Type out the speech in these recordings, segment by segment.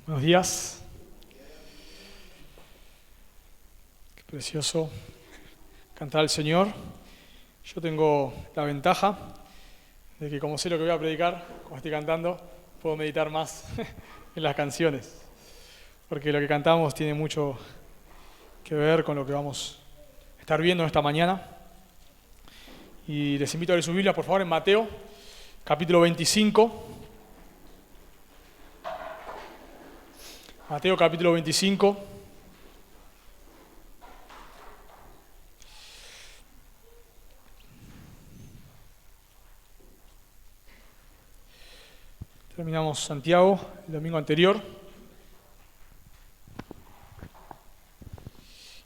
Buenos días. Qué precioso cantar al Señor. Yo tengo la ventaja de que como sé lo que voy a predicar, como estoy cantando, puedo meditar más en las canciones. Porque lo que cantamos tiene mucho que ver con lo que vamos a estar viendo esta mañana. Y les invito a leer sus Biblias, por favor, en Mateo, capítulo 25. Mateo capítulo 25. Terminamos Santiago el domingo anterior.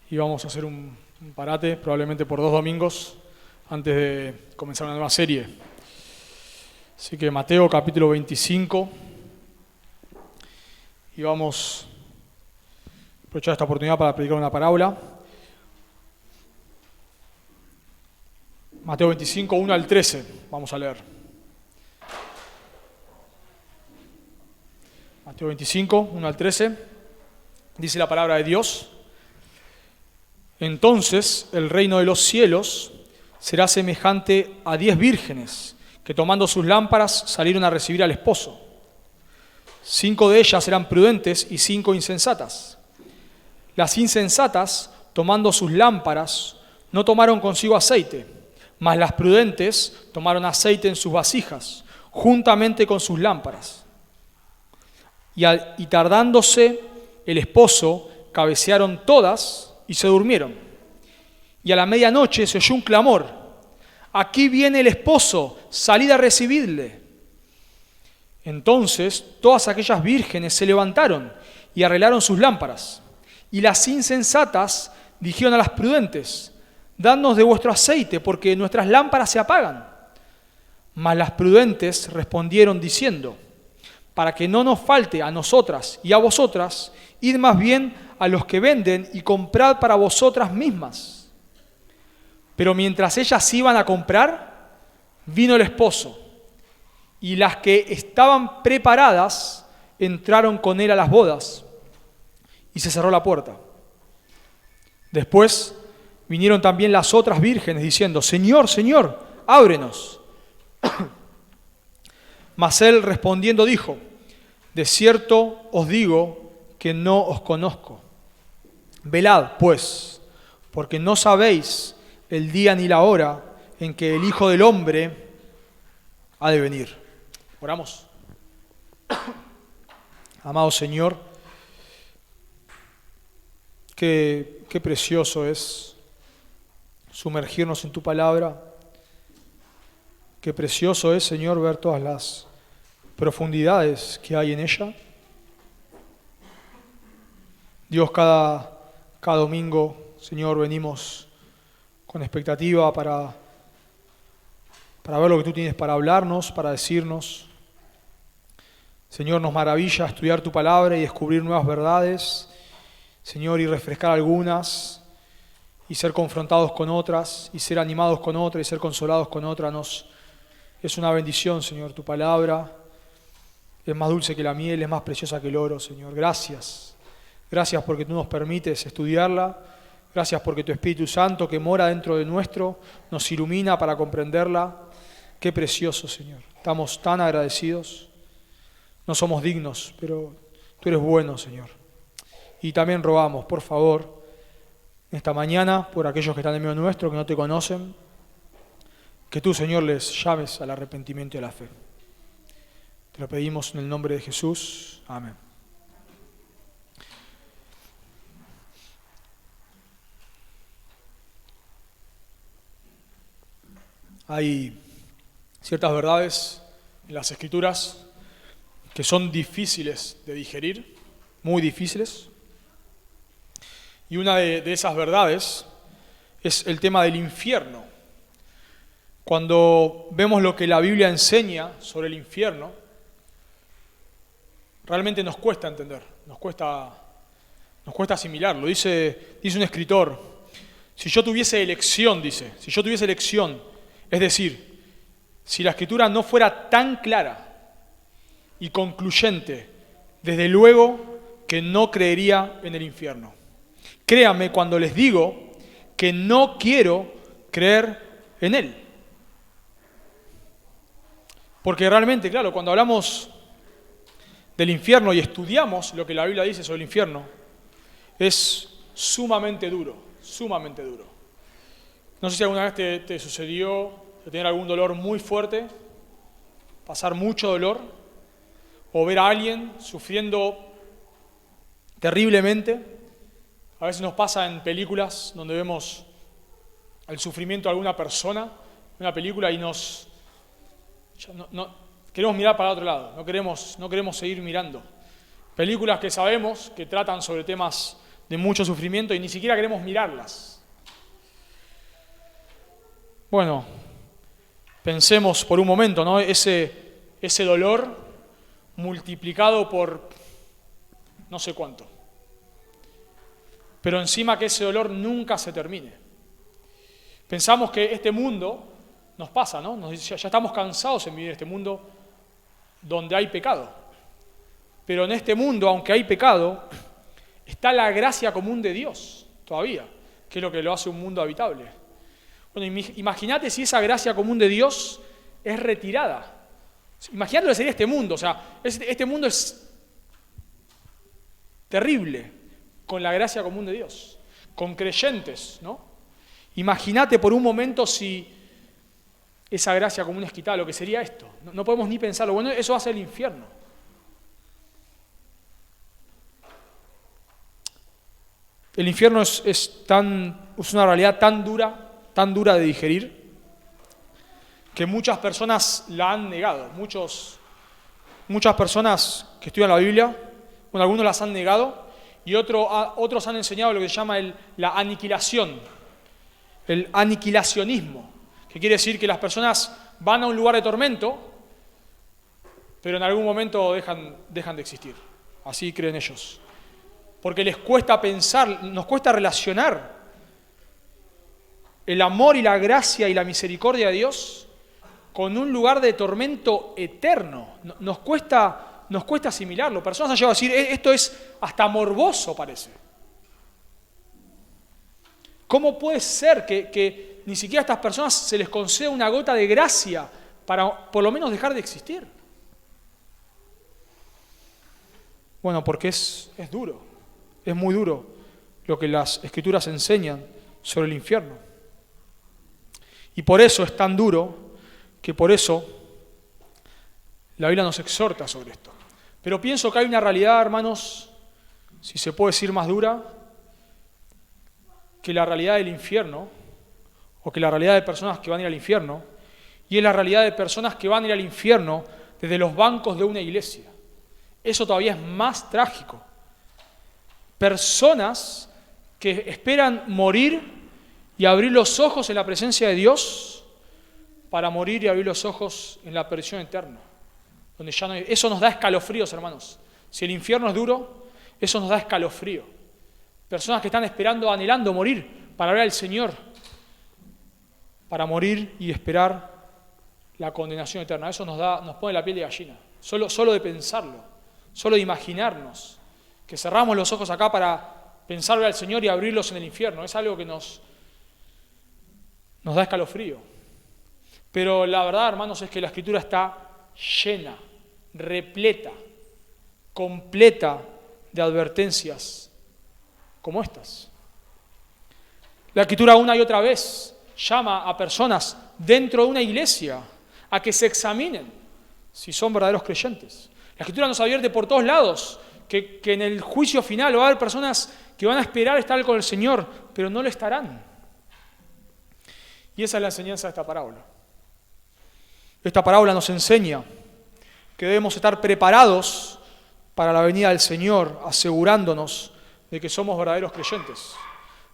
Y vamos a hacer un parate, probablemente por 2 domingos, antes de comenzar una nueva serie. Así que Mateo capítulo 25. Y vamos a aprovechar esta oportunidad para predicar una parábola. Mateo 25, 1 al 13, vamos a leer. Mateo 25, 1 al 13, dice la palabra de Dios. Entonces el reino de los cielos será semejante a 10 vírgenes que tomando sus lámparas salieron a recibir al esposo. 5 de ellas eran prudentes y 5 insensatas. Las insensatas, tomando sus lámparas, no tomaron consigo aceite, mas las prudentes tomaron aceite en sus vasijas, juntamente con sus lámparas. Y tardándose el esposo, cabecearon todas y se durmieron. Y a la medianoche se oyó un clamor: «Aquí viene el esposo, salid a recibirle». Entonces todas aquellas vírgenes se levantaron y arreglaron sus lámparas. Y las insensatas dijeron a las prudentes: «Dadnos de vuestro aceite, porque nuestras lámparas se apagan». Mas las prudentes respondieron diciendo: «Para que no nos falte a nosotras y a vosotras, id más bien a los que venden y comprad para vosotras mismas». Pero mientras ellas iban a comprar, vino el esposo. Y las que estaban preparadas entraron con él a las bodas, y se cerró la puerta. Después vinieron también las otras vírgenes diciendo: «Señor, Señor, ábrenos». Mas él respondiendo dijo: «De cierto os digo que no os conozco. Velad, pues, porque no sabéis el día ni la hora en que el Hijo del Hombre ha de venir». Oramos. Amado Señor, qué precioso es sumergirnos en tu palabra. Qué precioso es, Señor, ver todas las profundidades que hay en ella. Dios, cada domingo, Señor, venimos con expectativa para ver lo que tú tienes para hablarnos, para decirnos. Señor, nos maravilla estudiar tu palabra y descubrir nuevas verdades, Señor, y refrescar algunas, y ser confrontados con otras, y ser animados con otras, y ser consolados con otras. Es una bendición, Señor, tu palabra. Es más dulce que la miel, es más preciosa que el oro, Señor. Gracias. Gracias porque tú nos permites estudiarla. Gracias porque tu Espíritu Santo, que mora dentro de nuestro, nos ilumina para comprenderla. Qué precioso, Señor. Estamos tan agradecidos. No somos dignos, pero tú eres bueno, Señor. Y también rogamos, por favor, esta mañana, por aquellos que están en medio nuestro, que no te conocen, que tú, Señor, les llames al arrepentimiento y a la fe. Te lo pedimos en el nombre de Jesús. Amén. Hay ciertas verdades en las Escrituras que son difíciles de digerir, muy difíciles. Y una de esas verdades es el tema del infierno. Cuando vemos lo que la Biblia enseña sobre el infierno, realmente nos cuesta entender, nos cuesta asimilarlo. Dice un escritor: si yo tuviese elección, es decir, si la Escritura no fuera tan clara y concluyente, desde luego que no creería en el infierno. Créanme cuando les digo que no quiero creer en él. Porque realmente, claro, cuando hablamos del infierno y estudiamos lo que la Biblia dice sobre el infierno, es sumamente duro, sumamente duro. No sé si alguna vez te sucedió de tener algún dolor muy fuerte, pasar mucho dolor, o ver a alguien sufriendo terriblemente. A veces nos pasa en películas donde vemos el sufrimiento de alguna persona, en una película, y queremos mirar para otro lado, no queremos seguir mirando. Películas que sabemos que tratan sobre temas de mucho sufrimiento y ni siquiera queremos mirarlas. Bueno, pensemos por un momento, ¿no? Ese dolor multiplicado por no sé cuánto. Pero encima que ese dolor nunca se termine. Pensamos que este mundo nos pasa, ¿no? Ya estamos cansados en vivir en este mundo donde hay pecado. Pero en este mundo, aunque hay pecado, está la gracia común de Dios todavía, que es lo que lo hace un mundo habitable. Bueno, imagínate si esa gracia común de Dios es retirada. Imagínate lo que sería este mundo. O sea, este mundo es terrible con la gracia común de Dios, con creyentes, ¿no? Imagínate por un momento si esa gracia común es quitada, lo que sería esto. No podemos ni pensarlo. Bueno, eso va a ser el infierno. El infierno es una realidad tan dura de digerir, que muchas personas la han negado. Muchas personas que estudian la Biblia, bueno, algunos las han negado, y otros han enseñado lo que se llama la aniquilación, el aniquilacionismo, que quiere decir que las personas van a un lugar de tormento, pero en algún momento dejan de existir. Así creen ellos. Porque les cuesta pensar, nos cuesta relacionar el amor y la gracia y la misericordia de Dios con un lugar de tormento eterno. Nos cuesta asimilarlo. Personas han llegado a decir, esto es hasta morboso, parece. ¿Cómo puede ser que ni siquiera a estas personas se les conceda una gota de gracia para por lo menos dejar de existir? Bueno, porque es duro, es muy duro lo que las Escrituras enseñan sobre el infierno. Y por eso es tan duro que por eso la Biblia nos exhorta sobre esto. Pero pienso que hay una realidad, hermanos, si se puede decir más dura, que la realidad del infierno, o que la realidad de personas que van a ir al infierno, y es la realidad de personas que van a ir al infierno desde los bancos de una iglesia. Eso todavía es más trágico. Personas que esperan morir y abrir los ojos en la presencia de Dios para morir y abrir los ojos en la perdición eterna. Donde ya no hay... Eso nos da escalofríos, hermanos. Si el infierno es duro, eso nos da escalofrío. Personas que están esperando, anhelando morir para ver al Señor, para morir y esperar la condenación eterna. Eso nos pone la piel de gallina. Solo de pensarlo, solo de imaginarnos que cerramos los ojos acá para pensar ver al Señor y abrirlos en el infierno. Es algo que nos da escalofrío. Pero la verdad, hermanos, es que la Escritura está llena, repleta, completa de advertencias como estas. La Escritura una y otra vez llama a personas dentro de una iglesia a que se examinen si son verdaderos creyentes. La Escritura nos advierte por todos lados que en el juicio final va a haber personas que van a esperar estar con el Señor, pero no lo estarán. Y esa es la enseñanza de esta parábola. Esta parábola nos enseña que debemos estar preparados para la venida del Señor, asegurándonos de que somos verdaderos creyentes.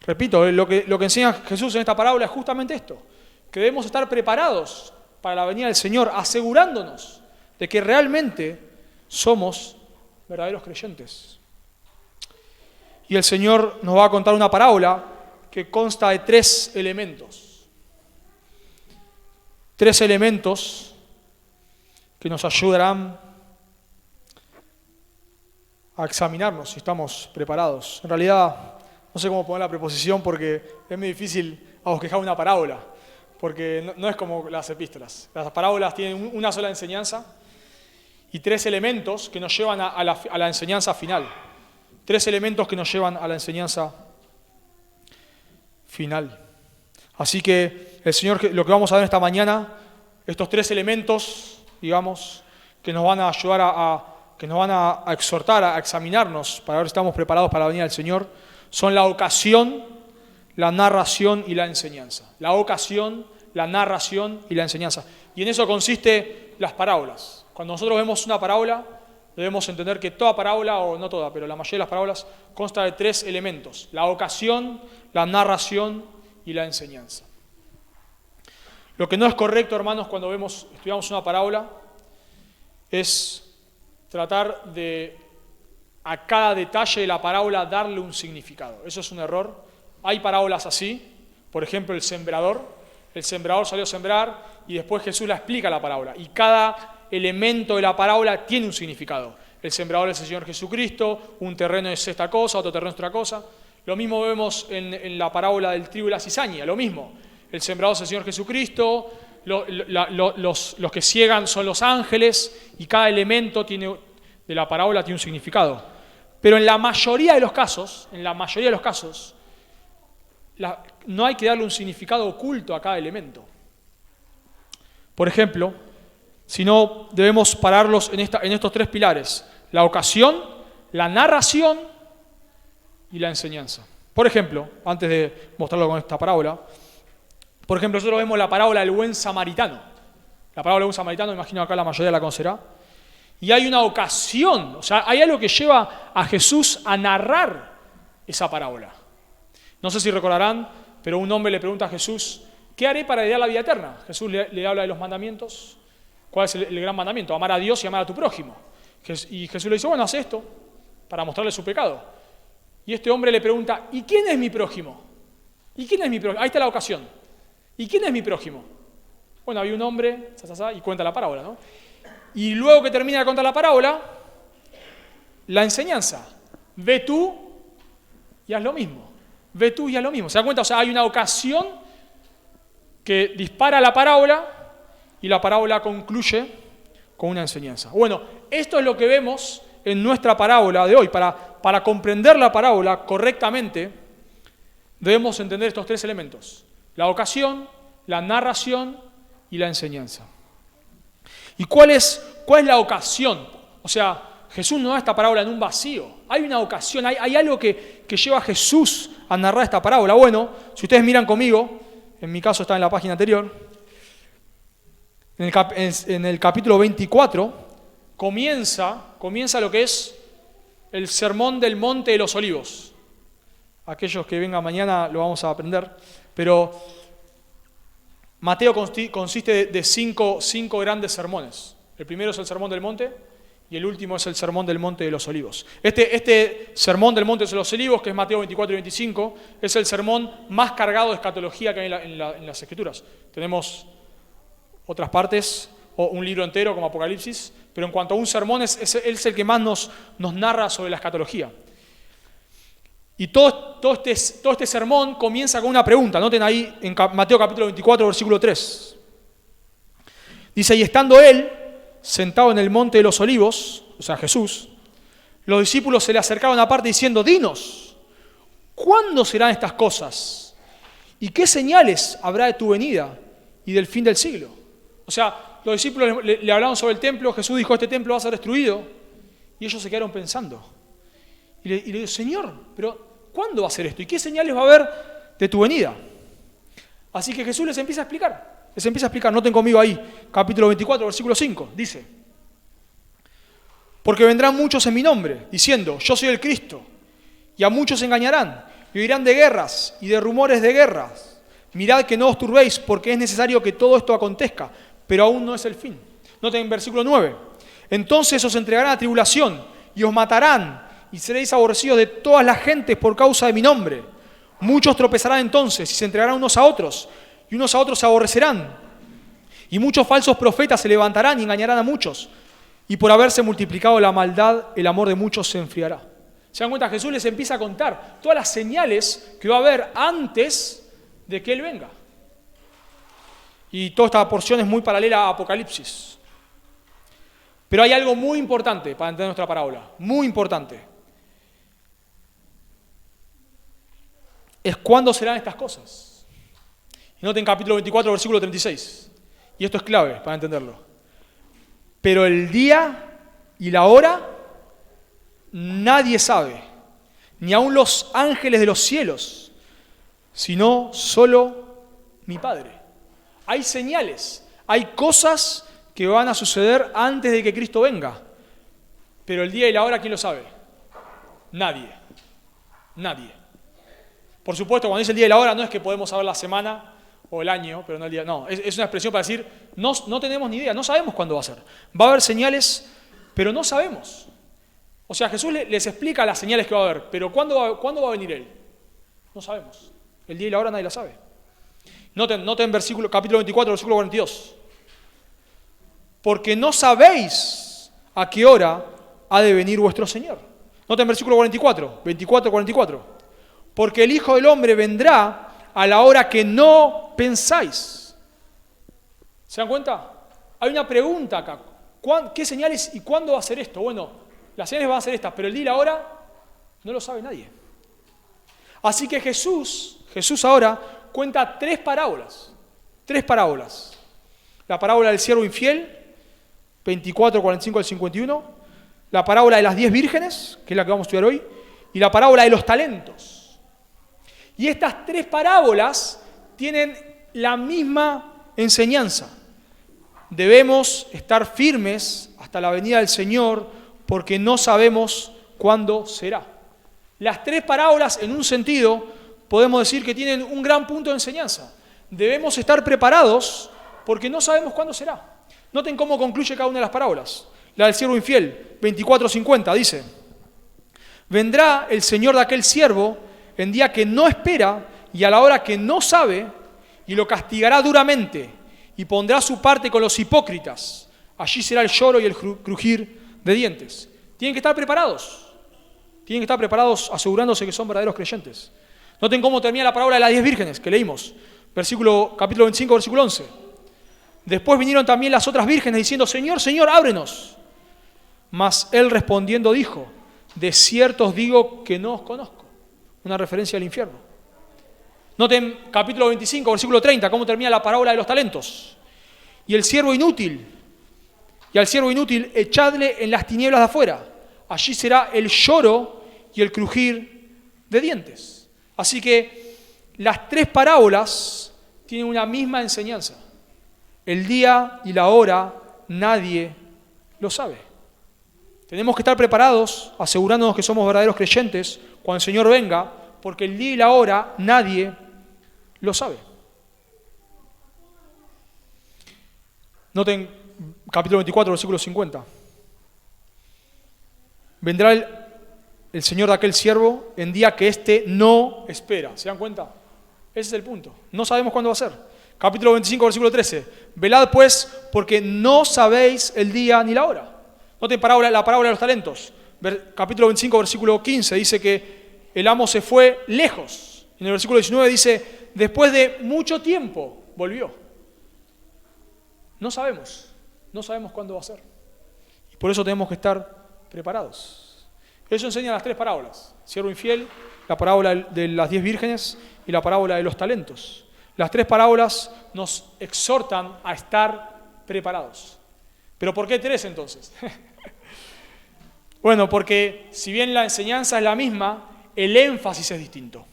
Repito, lo que enseña Jesús en esta parábola es justamente esto, que debemos estar preparados para la venida del Señor, asegurándonos de que realmente somos verdaderos creyentes. Y el Señor nos va a contar una parábola que consta de 3 elementos. 3 elementos que nos ayudarán a examinarnos si estamos preparados. En realidad, no sé cómo poner la preposición porque es muy difícil bosquejar una parábola, porque no es como las epístolas. Las parábolas tienen una sola enseñanza y tres elementos que nos llevan a la enseñanza final. Tres elementos que nos llevan a la enseñanza final. Así que el Señor, lo que vamos a ver esta mañana, estos tres elementos, digamos, que nos van a ayudar que nos van a exhortar a examinarnos para ver si estamos preparados para la venida del Señor, son la ocasión, la narración y la enseñanza. La ocasión, la narración y la enseñanza. Y en eso consiste las parábolas. Cuando nosotros vemos una parábola, debemos entender que toda parábola, o no toda, pero la mayoría de las parábolas, consta de tres elementos: la ocasión, la narración y la enseñanza. Lo que no es correcto, hermanos, cuando estudiamos una parábola, es tratar de a cada detalle de la parábola darle un significado. Eso es un error. Hay parábolas así, por ejemplo el sembrador. El sembrador salió a sembrar y después Jesús la explica la parábola. Y cada elemento de la parábola tiene un significado. El sembrador es el Señor Jesucristo, un terreno es esta cosa, otro terreno es otra cosa. Lo mismo vemos en la parábola del trigo y la cizaña, lo mismo. El sembrador es el Señor Jesucristo, los que ciegan son los ángeles, y cada elemento de la parábola tiene un significado. Pero en la mayoría de los casos, no hay que darle un significado oculto a cada elemento. Por ejemplo, sino debemos pararlos en estos tres pilares: la ocasión, la narración y la enseñanza. Por ejemplo, antes de mostrarlo con esta parábola, por ejemplo, nosotros vemos la parábola del buen samaritano. La parábola del buen samaritano, imagino acá la mayoría la conocerá. Y hay una ocasión, o sea, hay algo que lleva a Jesús a narrar esa parábola. No sé si recordarán, pero un hombre le pregunta a Jesús: ¿qué haré para heredar la vida eterna? Jesús le habla de los mandamientos. ¿Cuál es el gran mandamiento? Amar a Dios y amar a tu prójimo. Y Jesús le dice: bueno, haz esto, para mostrarle su pecado. Y este hombre le pregunta: ¿y quién es mi prójimo? ¿Y quién es mi prójimo? Ahí está la ocasión. ¿Y quién es mi prójimo? Bueno, había un hombre, y cuenta la parábola, ¿no? Y luego que termina de contar la parábola, la enseñanza: ve tú y haz lo mismo. Ve tú y haz lo mismo. ¿Se dan cuenta? O sea, hay una ocasión que dispara la parábola y la parábola concluye con una enseñanza. Bueno, esto es lo que vemos en nuestra parábola de hoy. Para comprender la parábola correctamente, debemos entender estos tres elementos: la ocasión, la narración y la enseñanza. ¿Y cuál es la ocasión? O sea, Jesús no da esta parábola en un vacío. Hay una ocasión, hay algo que lleva a Jesús a narrar esta parábola. Bueno, si ustedes miran conmigo, en mi caso está en la página anterior, en el capítulo 24, comienza lo que es el sermón del Monte de los Olivos. Aquellos que vengan mañana lo vamos a aprender, pero Mateo consiste de cinco grandes sermones. El primero es el sermón del monte y el último es el sermón del Monte de los Olivos. Este sermón del Monte de los Olivos, que es Mateo 24 y 25, es el sermón más cargado de escatología que hay en las Escrituras. Tenemos otras partes, o un libro entero como Apocalipsis, pero en cuanto a un sermón, es el que más nos narra sobre la escatología. Y todo este sermón comienza con una pregunta. Noten ahí en Mateo capítulo 24, versículo 3. Dice: y estando él sentado en el monte de los olivos, o sea Jesús, los discípulos se le acercaron aparte diciendo: dinos, ¿cuándo serán estas cosas? ¿Y qué señales habrá de tu venida y del fin del siglo? O sea, los discípulos le hablaron sobre el templo. Jesús dijo: este templo va a ser destruido. Y ellos se quedaron pensando. Y le dijo: Señor, pero ¿cuándo va a ser esto? ¿Y qué señales va a haber de tu venida? Así que Jesús les empieza a explicar. Noten conmigo ahí, capítulo 24, versículo 5. Dice: porque vendrán muchos en mi nombre, diciendo: yo soy el Cristo. Y a muchos engañarán, y oirán de guerras y de rumores de guerras. Mirad que no os turbéis, porque es necesario que todo esto acontezca, pero aún no es el fin. Noten en versículo 9. Entonces os entregarán a tribulación, y os matarán, y seréis aborrecidos de todas las gentes por causa de mi nombre. Muchos tropezarán entonces y se entregarán unos a otros, y unos a otros se aborrecerán. Y muchos falsos profetas se levantarán y engañarán a muchos. y por haberse multiplicado la maldad, el amor de muchos se enfriará. ¿Se dan cuenta? Jesús les empieza a contar todas las señales que va a haber antes de que Él venga. Y toda esta porción es muy paralela a Apocalipsis. Pero hay algo muy importante para entender nuestra parábola, muy importante. Es cuándo serán estas cosas. Y noten capítulo 24, versículo 36. Y esto es clave para entenderlo. Pero el día y la hora nadie sabe, ni aun los ángeles de los cielos, sino solo mi Padre. Hay señales, hay cosas que van a suceder antes de que Cristo venga. Pero el día y la hora, ¿quién lo sabe? Nadie. Nadie. Por supuesto, cuando dice el día y la hora, no es que podemos saber la semana o el año, pero no el día. No, es una expresión para decir, no tenemos ni idea, no sabemos cuándo va a ser. Va a haber señales, pero no sabemos. O sea, Jesús les explica las señales que va a haber, pero ¿cuándo va a venir Él? No sabemos. El día y la hora nadie la sabe. Noten capítulo 24, versículo 42. Porque no sabéis a qué hora ha de venir vuestro Señor. Noten versículo 44. Porque el Hijo del Hombre vendrá a la hora que no pensáis. ¿Se dan cuenta? Hay una pregunta acá. ¿Qué señales y cuándo va a ser esto? Bueno, las señales van a ser estas, pero el día y la hora no lo sabe nadie. Así que Jesús ahora cuenta tres parábolas. La parábola del siervo infiel, 24, 45 al 51. La parábola de las 10 vírgenes, que es la que vamos a estudiar hoy. Y la parábola de los talentos. Y estas tres parábolas tienen la misma enseñanza. Debemos estar firmes hasta la venida del Señor porque no sabemos cuándo será. Las tres parábolas, en un sentido, podemos decir que tienen un gran punto de enseñanza. Debemos estar preparados porque no sabemos cuándo será. Noten cómo concluye cada una de las parábolas. La del siervo infiel, 24:50, dice: vendrá el Señor de aquel siervo en día que no espera y a la hora que no sabe, y lo castigará duramente, y pondrá su parte con los hipócritas. Allí será el lloro y el crujir de dientes. Tienen que estar preparados. Tienen que estar preparados asegurándose que son verdaderos creyentes. Noten cómo termina la parábola de las 10 vírgenes que leímos. Capítulo 25, versículo 11. Después vinieron también las otras vírgenes diciendo: Señor, Señor, ábrenos. Mas él respondiendo dijo: de cierto os digo que no os conozco. Una referencia al infierno. Noten capítulo 25, versículo 30, cómo termina la parábola de los talentos. Y al siervo inútil echadle en las tinieblas de afuera. Allí será el lloro y el crujir de dientes. Así que las tres parábolas tienen una misma enseñanza. El día y la hora nadie lo sabe. Tenemos que estar preparados, asegurándonos que somos verdaderos creyentes cuando el Señor venga, porque el día y la hora nadie lo sabe. Noten capítulo 24, versículo 50. Vendrá el Señor de aquel siervo en día que éste no espera. ¿Se dan cuenta? Ese es el punto. No sabemos cuándo va a ser. Capítulo 25, versículo 13. Velad pues, porque no sabéis el día ni la hora. Noten la parábola de los talentos. Capítulo 25, versículo 15, dice que el amo se fue lejos. En el versículo 19 dice: después de mucho tiempo volvió. No sabemos cuándo va a ser. Y por eso tenemos que estar preparados. Eso enseña las tres parábolas: siervo infiel, la parábola de las 10 vírgenes y la parábola de los talentos. Las tres parábolas nos exhortan a estar preparados. ¿Pero por qué tres entonces? Bueno, porque si bien la enseñanza es la misma, el énfasis es distinto.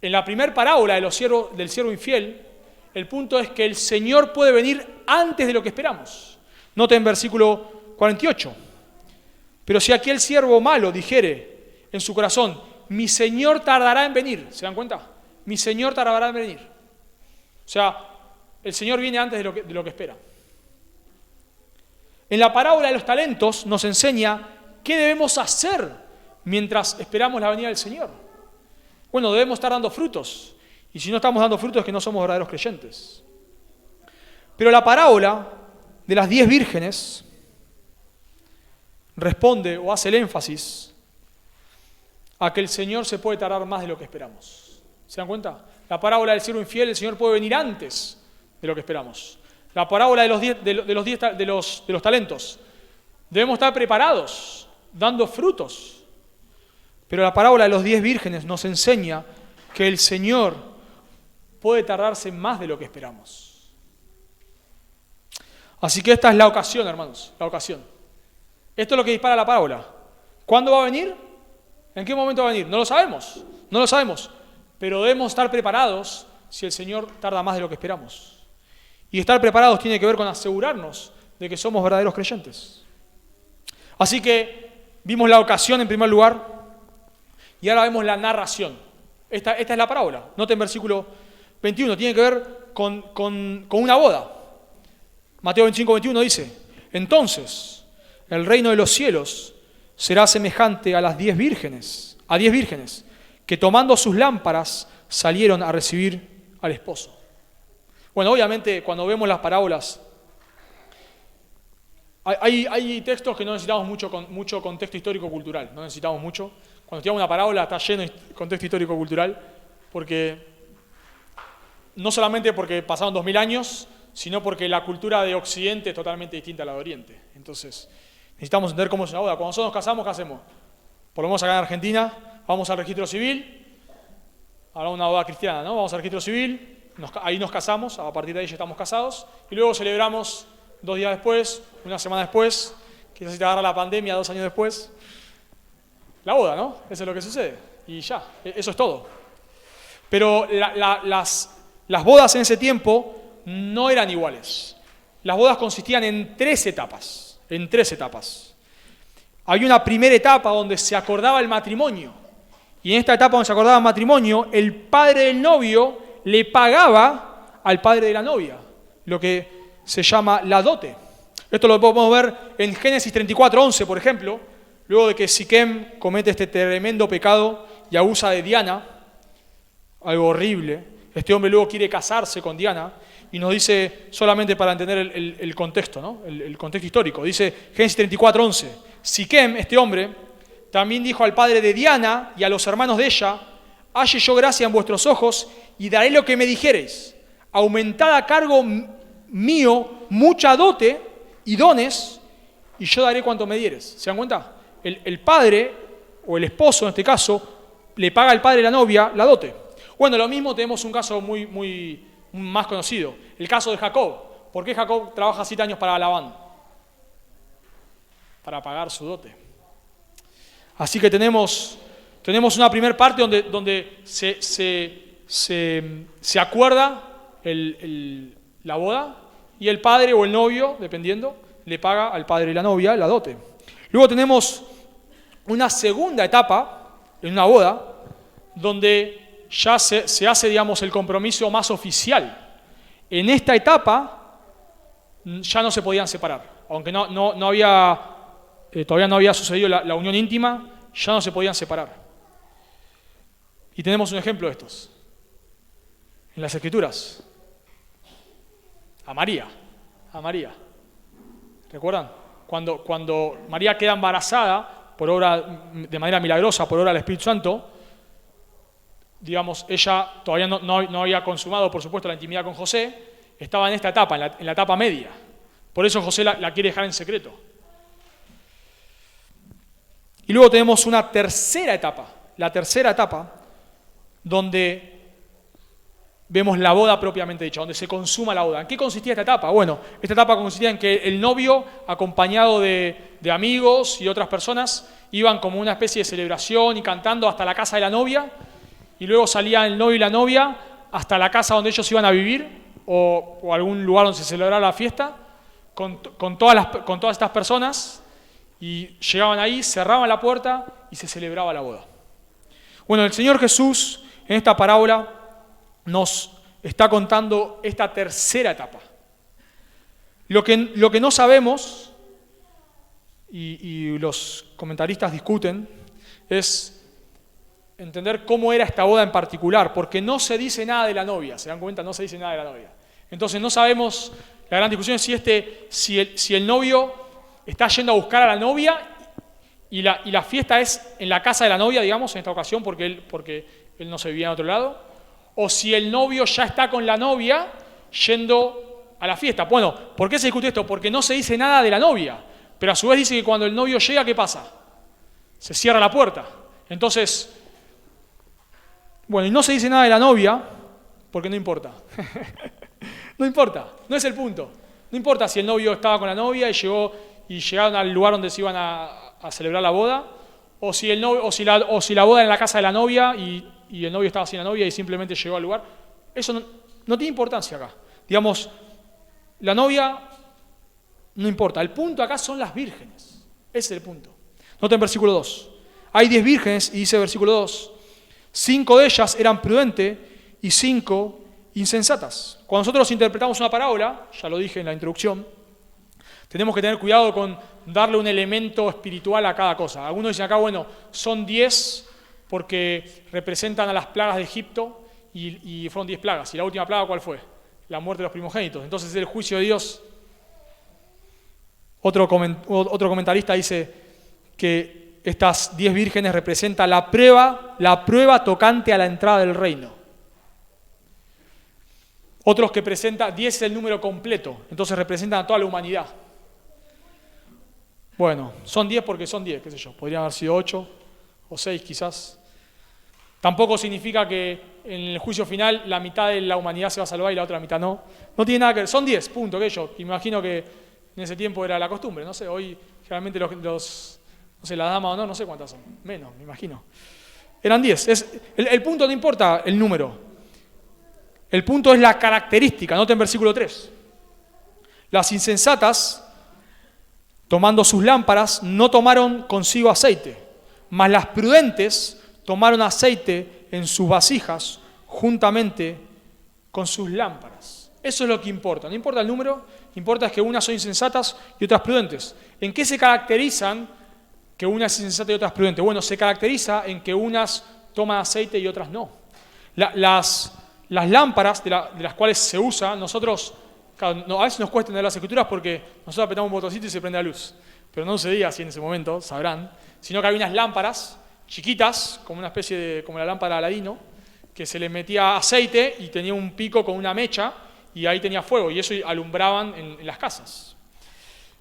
En la primera parábola del siervo infiel, el punto es que el Señor puede venir antes de lo que esperamos. Noten versículo 48. Pero si aquel siervo malo dijere en su corazón: mi Señor tardará en venir. ¿Se dan cuenta? Mi Señor tardará en venir. O sea, el Señor viene antes de lo que espera. En la parábola de los talentos nos enseña qué debemos hacer mientras esperamos la venida del Señor. Bueno, debemos estar dando frutos. Y si no estamos dando frutos es que no somos verdaderos creyentes. Pero la parábola de las 10 vírgenes responde o hace el énfasis a que el Señor se puede tardar más de lo que esperamos. ¿Se dan cuenta? La parábola del siervo infiel, el Señor puede venir antes de lo que esperamos. La parábola de los talentos. Debemos estar preparados, dando frutos. Pero la parábola de los 10 vírgenes nos enseña que el Señor puede tardarse más de lo que esperamos. Así que esta es la ocasión, hermanos, la ocasión. Esto es lo que dispara la parábola. ¿Cuándo va a venir? ¿En qué momento va a venir? No lo sabemos, no lo sabemos. Pero debemos estar preparados si el Señor tarda más de lo que esperamos. Y estar preparados tiene que ver con asegurarnos de que somos verdaderos creyentes. Así que vimos la ocasión en primer lugar y ahora vemos la narración. Esta es la parábola. Noten versículo 21, tiene que ver con una boda. Mateo 25, 21 dice: entonces el reino de los cielos será semejante a 10 vírgenes, que tomando sus lámparas salieron a recibir al esposo. Bueno, obviamente cuando vemos las parábolas, hay textos que no necesitamos mucho contexto histórico-cultural, no necesitamos mucho. Cuando estudiamos una parábola está lleno de contexto histórico-cultural, porque no solamente porque pasaron 2000 años, sino porque la cultura de Occidente es totalmente distinta a la de Oriente. Entonces, necesitamos entender cómo es una boda. Cuando nosotros nos casamos, ¿qué hacemos? Por lo menos acá en Argentina, vamos al registro civil, hablamos de una boda cristiana, ¿no? Vamos al registro civil, ahí nos casamos, a partir de ahí ya estamos casados, y luego celebramos 2 días después, una semana después, quizás si te agarra la pandemia 2 años después, la boda, ¿no? Eso es lo que sucede, y ya, eso es todo. Pero las bodas en ese tiempo no eran iguales. Las bodas consistían en 3 etapas, Había una primera etapa donde se acordaba el matrimonio, y en esta etapa donde se acordaba el matrimonio, el padre del novio le pagaba al padre de la novia, lo que se llama la dote. Esto lo podemos ver en Génesis 34:11, por ejemplo, luego de que Siquem comete este tremendo pecado y abusa de Diana, algo horrible. Este hombre luego quiere casarse con Diana y nos dice, solamente para entender el contexto, ¿no? El contexto histórico, dice Génesis 34:11, Siquem, este hombre, también dijo al padre de Diana y a los hermanos de ella: halle yo gracia en vuestros ojos y daré lo que me dijereis. Aumentad a cargo mío mucha dote y dones, y yo daré cuanto me dieres. ¿Se dan cuenta? El padre, o el esposo en este caso, le paga al padre de la novia la dote. Bueno, lo mismo tenemos un caso muy más conocido, el caso de Jacob. ¿Por qué Jacob trabaja 7 años para Labán? Para pagar su dote. Así que tenemos una primera parte donde se acuerda la boda y el padre o el novio, dependiendo, le paga al padre y la novia la dote. Luego tenemos una segunda etapa en una boda donde ya se hace, digamos, el compromiso más oficial. En esta etapa ya no se podían separar, aunque todavía no había sucedido la unión íntima, ya no se podían separar. Y tenemos un ejemplo de estos en las Escrituras. A María. ¿Recuerdan? Cuando María queda embarazada de manera milagrosa por obra del Espíritu Santo, digamos, ella todavía no había consumado, por supuesto, la intimidad con José, estaba en esta etapa, en la etapa media. Por eso José la quiere dejar en secreto. Y luego tenemos una tercera etapa, la tercera etapa, donde vemos la boda propiamente dicha, donde se consuma la boda. ¿En qué consistía esta etapa? Bueno, esta etapa consistía en que el novio, acompañado de amigos y otras personas, iban como una especie de celebración y cantando hasta la casa de la novia, y luego salían el novio y la novia hasta la casa donde ellos iban a vivir, o algún lugar donde se celebrara la fiesta, con todas estas personas, y llegaban ahí, cerraban la puerta y se celebraba la boda. Bueno, el Señor Jesús en esta parábola nos está contando esta tercera etapa. Lo que no sabemos, y los comentaristas discuten, es entender cómo era esta boda en particular, porque no se dice nada de la novia, ¿se dan cuenta? No se dice nada de la novia. Entonces no sabemos, la gran discusión es si el novio está yendo a buscar a la novia y la fiesta es en la casa de la novia, digamos, en esta ocasión, porque él no se vivía en otro lado, o si el novio ya está con la novia yendo a la fiesta. Bueno, ¿por qué se discute esto? Porque no se dice nada de la novia, pero a su vez dice que cuando el novio llega, ¿qué pasa? Se cierra la puerta. Entonces, bueno, y no se dice nada de la novia, porque no importa. No importa, no es el punto. No importa si el novio estaba con la novia y llegaron al lugar donde se iban a celebrar la boda, o si la boda era en la casa de la novia y el novio estaba sin la novia y simplemente llegó al lugar. Eso no tiene importancia acá. Digamos, la novia no importa. El punto acá son las vírgenes. Ese es el punto. Noten versículo 2. Hay 10 vírgenes, y dice versículo 2, 5 de ellas eran prudentes y 5 insensatas. Cuando nosotros interpretamos una parábola, ya lo dije en la introducción, tenemos que tener cuidado con darle un elemento espiritual a cada cosa. Algunos dicen acá, bueno, son 10 porque representan a las plagas de Egipto y fueron 10 plagas. ¿Y la última plaga cuál fue? La muerte de los primogénitos. Entonces es el juicio de Dios. Otro comentarista dice que estas 10 vírgenes representan la prueba tocante a la entrada del reino. Otros que presentan, 10 es el número completo, entonces representan a toda la humanidad. Bueno, son 10 porque son 10, qué sé yo, podrían haber sido 8 o 6 quizás. Tampoco significa que en el juicio final la mitad de la humanidad se va a salvar y la otra mitad no. No tiene nada que ver, son 10, punto, que yo imagino que en ese tiempo era la costumbre, no sé, hoy generalmente no sé, las damas no sé cuántas son, menos, me imagino. Eran 10, el punto no importa el número. El punto es la característica. Noten versículo 3. Las insensatas, tomando sus lámparas, no tomaron consigo aceite, mas las prudentes tomaron aceite en sus vasijas juntamente con sus lámparas. Eso es lo que importa. No importa el número, importa es que unas son insensatas y otras prudentes. ¿En qué se caracterizan que una es insensata y otra es prudente? Bueno, se caracteriza en que unas toman aceite y otras no. Las lámparas de las cuales se usa, nosotros, claro, a veces nos cuesta entender las escrituras porque nosotros apretamos un botoncito y se prende la luz. Pero no sucedía así en ese momento, sabrán. Sino que había unas lámparas chiquitas, como una especie como la lámpara de Aladino, que se le metía aceite y tenía un pico con una mecha y ahí tenía fuego y eso alumbraban en las casas.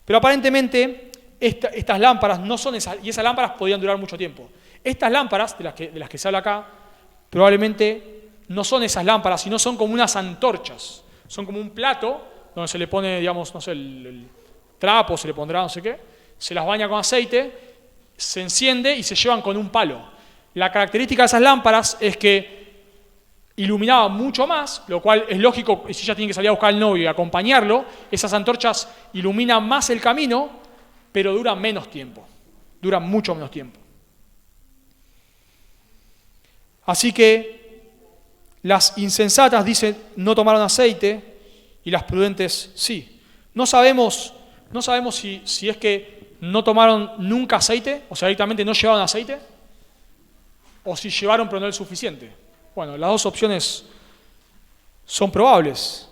Pero aparentemente estas lámparas no son esas, y esas lámparas podían durar mucho tiempo. Estas lámparas, de las que se habla acá, probablemente no son esas lámparas, sino son como unas antorchas. Son como un plato donde se le pone, digamos, no sé, el trapo, se le pondrá no sé qué, se las baña con aceite, se enciende y se llevan con un palo. La característica de esas lámparas es que iluminaban mucho más, lo cual es lógico, si ella tiene que salir a buscar al novio y acompañarlo, esas antorchas iluminan más el camino, pero duran menos tiempo, duran mucho menos tiempo. Así que las insensatas, dicen, no tomaron aceite y las prudentes sí. No sabemos si es que no tomaron nunca aceite, o sea, directamente no llevaron aceite, o si llevaron pero no el suficiente. Bueno, las dos opciones son probables.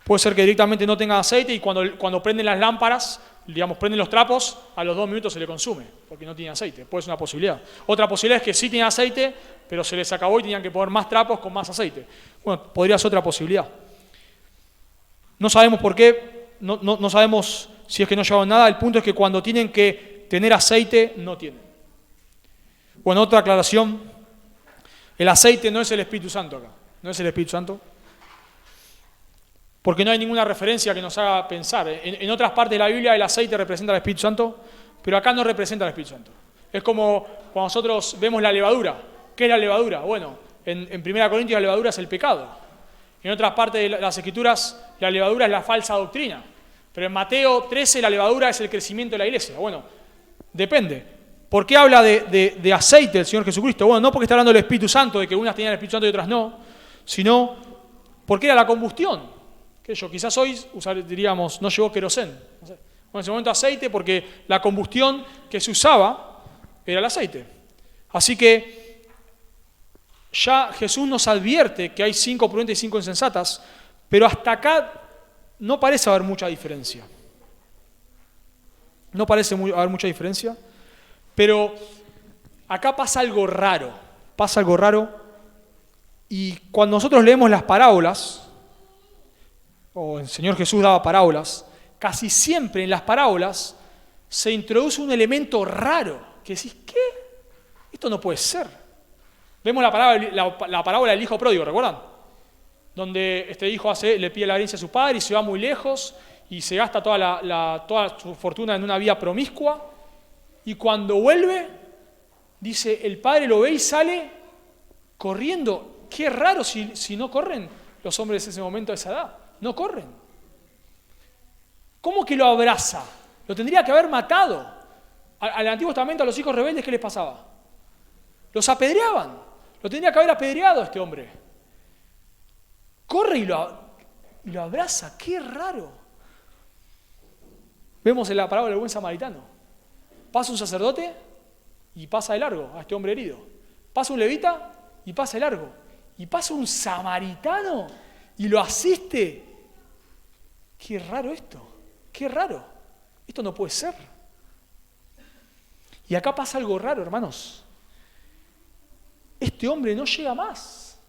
Puede ser que directamente no tengan aceite y cuando prenden las lámparas, digamos, prenden los trapos, a los 2 minutos se le consume, porque no tiene aceite. Puede ser una posibilidad. Otra posibilidad es que sí tienen aceite, pero se les acabó y tenían que poner más trapos con más aceite. Bueno, podría ser otra posibilidad. No sabemos por qué, no sabemos si es que no llevan nada. El punto es que cuando tienen que tener aceite, no tienen. Bueno, otra aclaración. El aceite no es el Espíritu Santo acá. No es el Espíritu Santo. Porque no hay ninguna referencia que nos haga pensar. En otras partes de la Biblia el aceite representa al Espíritu Santo, pero acá no representa al Espíritu Santo. Es como cuando nosotros vemos la levadura. ¿Qué es la levadura? Bueno, en 1 Corintios la levadura es el pecado. En otras partes de las Escrituras la levadura es la falsa doctrina. Pero en Mateo 13 la levadura es el crecimiento de la iglesia. Bueno, depende. ¿Por qué habla de aceite el Señor Jesucristo? Bueno, no porque está hablando del Espíritu Santo, de que unas tenían el Espíritu Santo y otras no, sino porque era la combustión. Quizás hoy diríamos, no llevó querosén. No sé. Bueno, en ese momento aceite porque la combustión que se usaba era el aceite. Así que ya Jesús nos advierte que hay 5 prudentes y 5 insensatas, pero hasta acá no parece haber mucha diferencia. No parece haber mucha diferencia, Pero acá pasa algo raro. Pasa algo raro. Y cuando nosotros leemos las parábolas, o el Señor Jesús daba parábolas, casi siempre en las parábolas se introduce un elemento raro. Que decís, ¿qué? Esto no puede ser. Vemos la parábola del hijo pródigo, ¿recuerdan? Donde este hijo le pide la herencia a su padre y se va muy lejos y se gasta toda su fortuna en una vida promiscua. Y cuando vuelve, dice, el padre lo ve y sale corriendo. Qué raro si no corren los hombres en ese momento de esa edad. No corren. ¿Cómo que lo abraza? Lo tendría que haber matado. Al Antiguo Testamento a los hijos rebeldes, ¿qué les pasaba? Los apedreaban. Lo tendría que haber apedreado a este hombre. Corre y lo abraza. ¡Qué raro! Vemos en la parábola del buen samaritano. Pasa un sacerdote y pasa de largo a este hombre herido. Pasa un levita y pasa de largo. Y pasa un samaritano y lo asiste. ¡Qué raro esto! ¡Qué raro! Esto no puede ser. Y acá pasa algo raro, hermanos. Este hombre no llega más.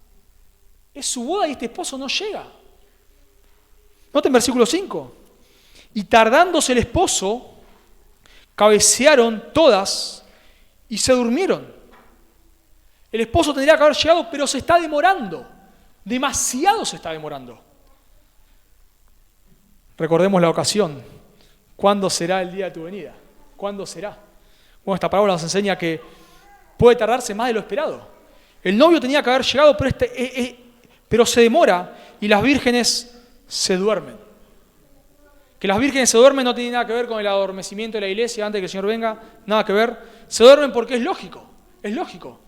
Es su boda y este esposo no llega. Noten versículo 5. Y tardándose el esposo, cabecearon todas y se durmieron. El esposo tendría que haber llegado, pero se está demorando. Demasiado se está demorando. Recordemos la ocasión. ¿Cuándo será el día de tu venida? ¿Cuándo será? Bueno, esta parábola nos enseña que puede tardarse más de lo esperado. El novio tenía que haber llegado, pero se demora y las vírgenes se duermen. Que las vírgenes se duermen no tiene nada que ver con el adormecimiento de la iglesia antes de que el Señor venga, nada que ver. Se duermen porque es lógico, es lógico.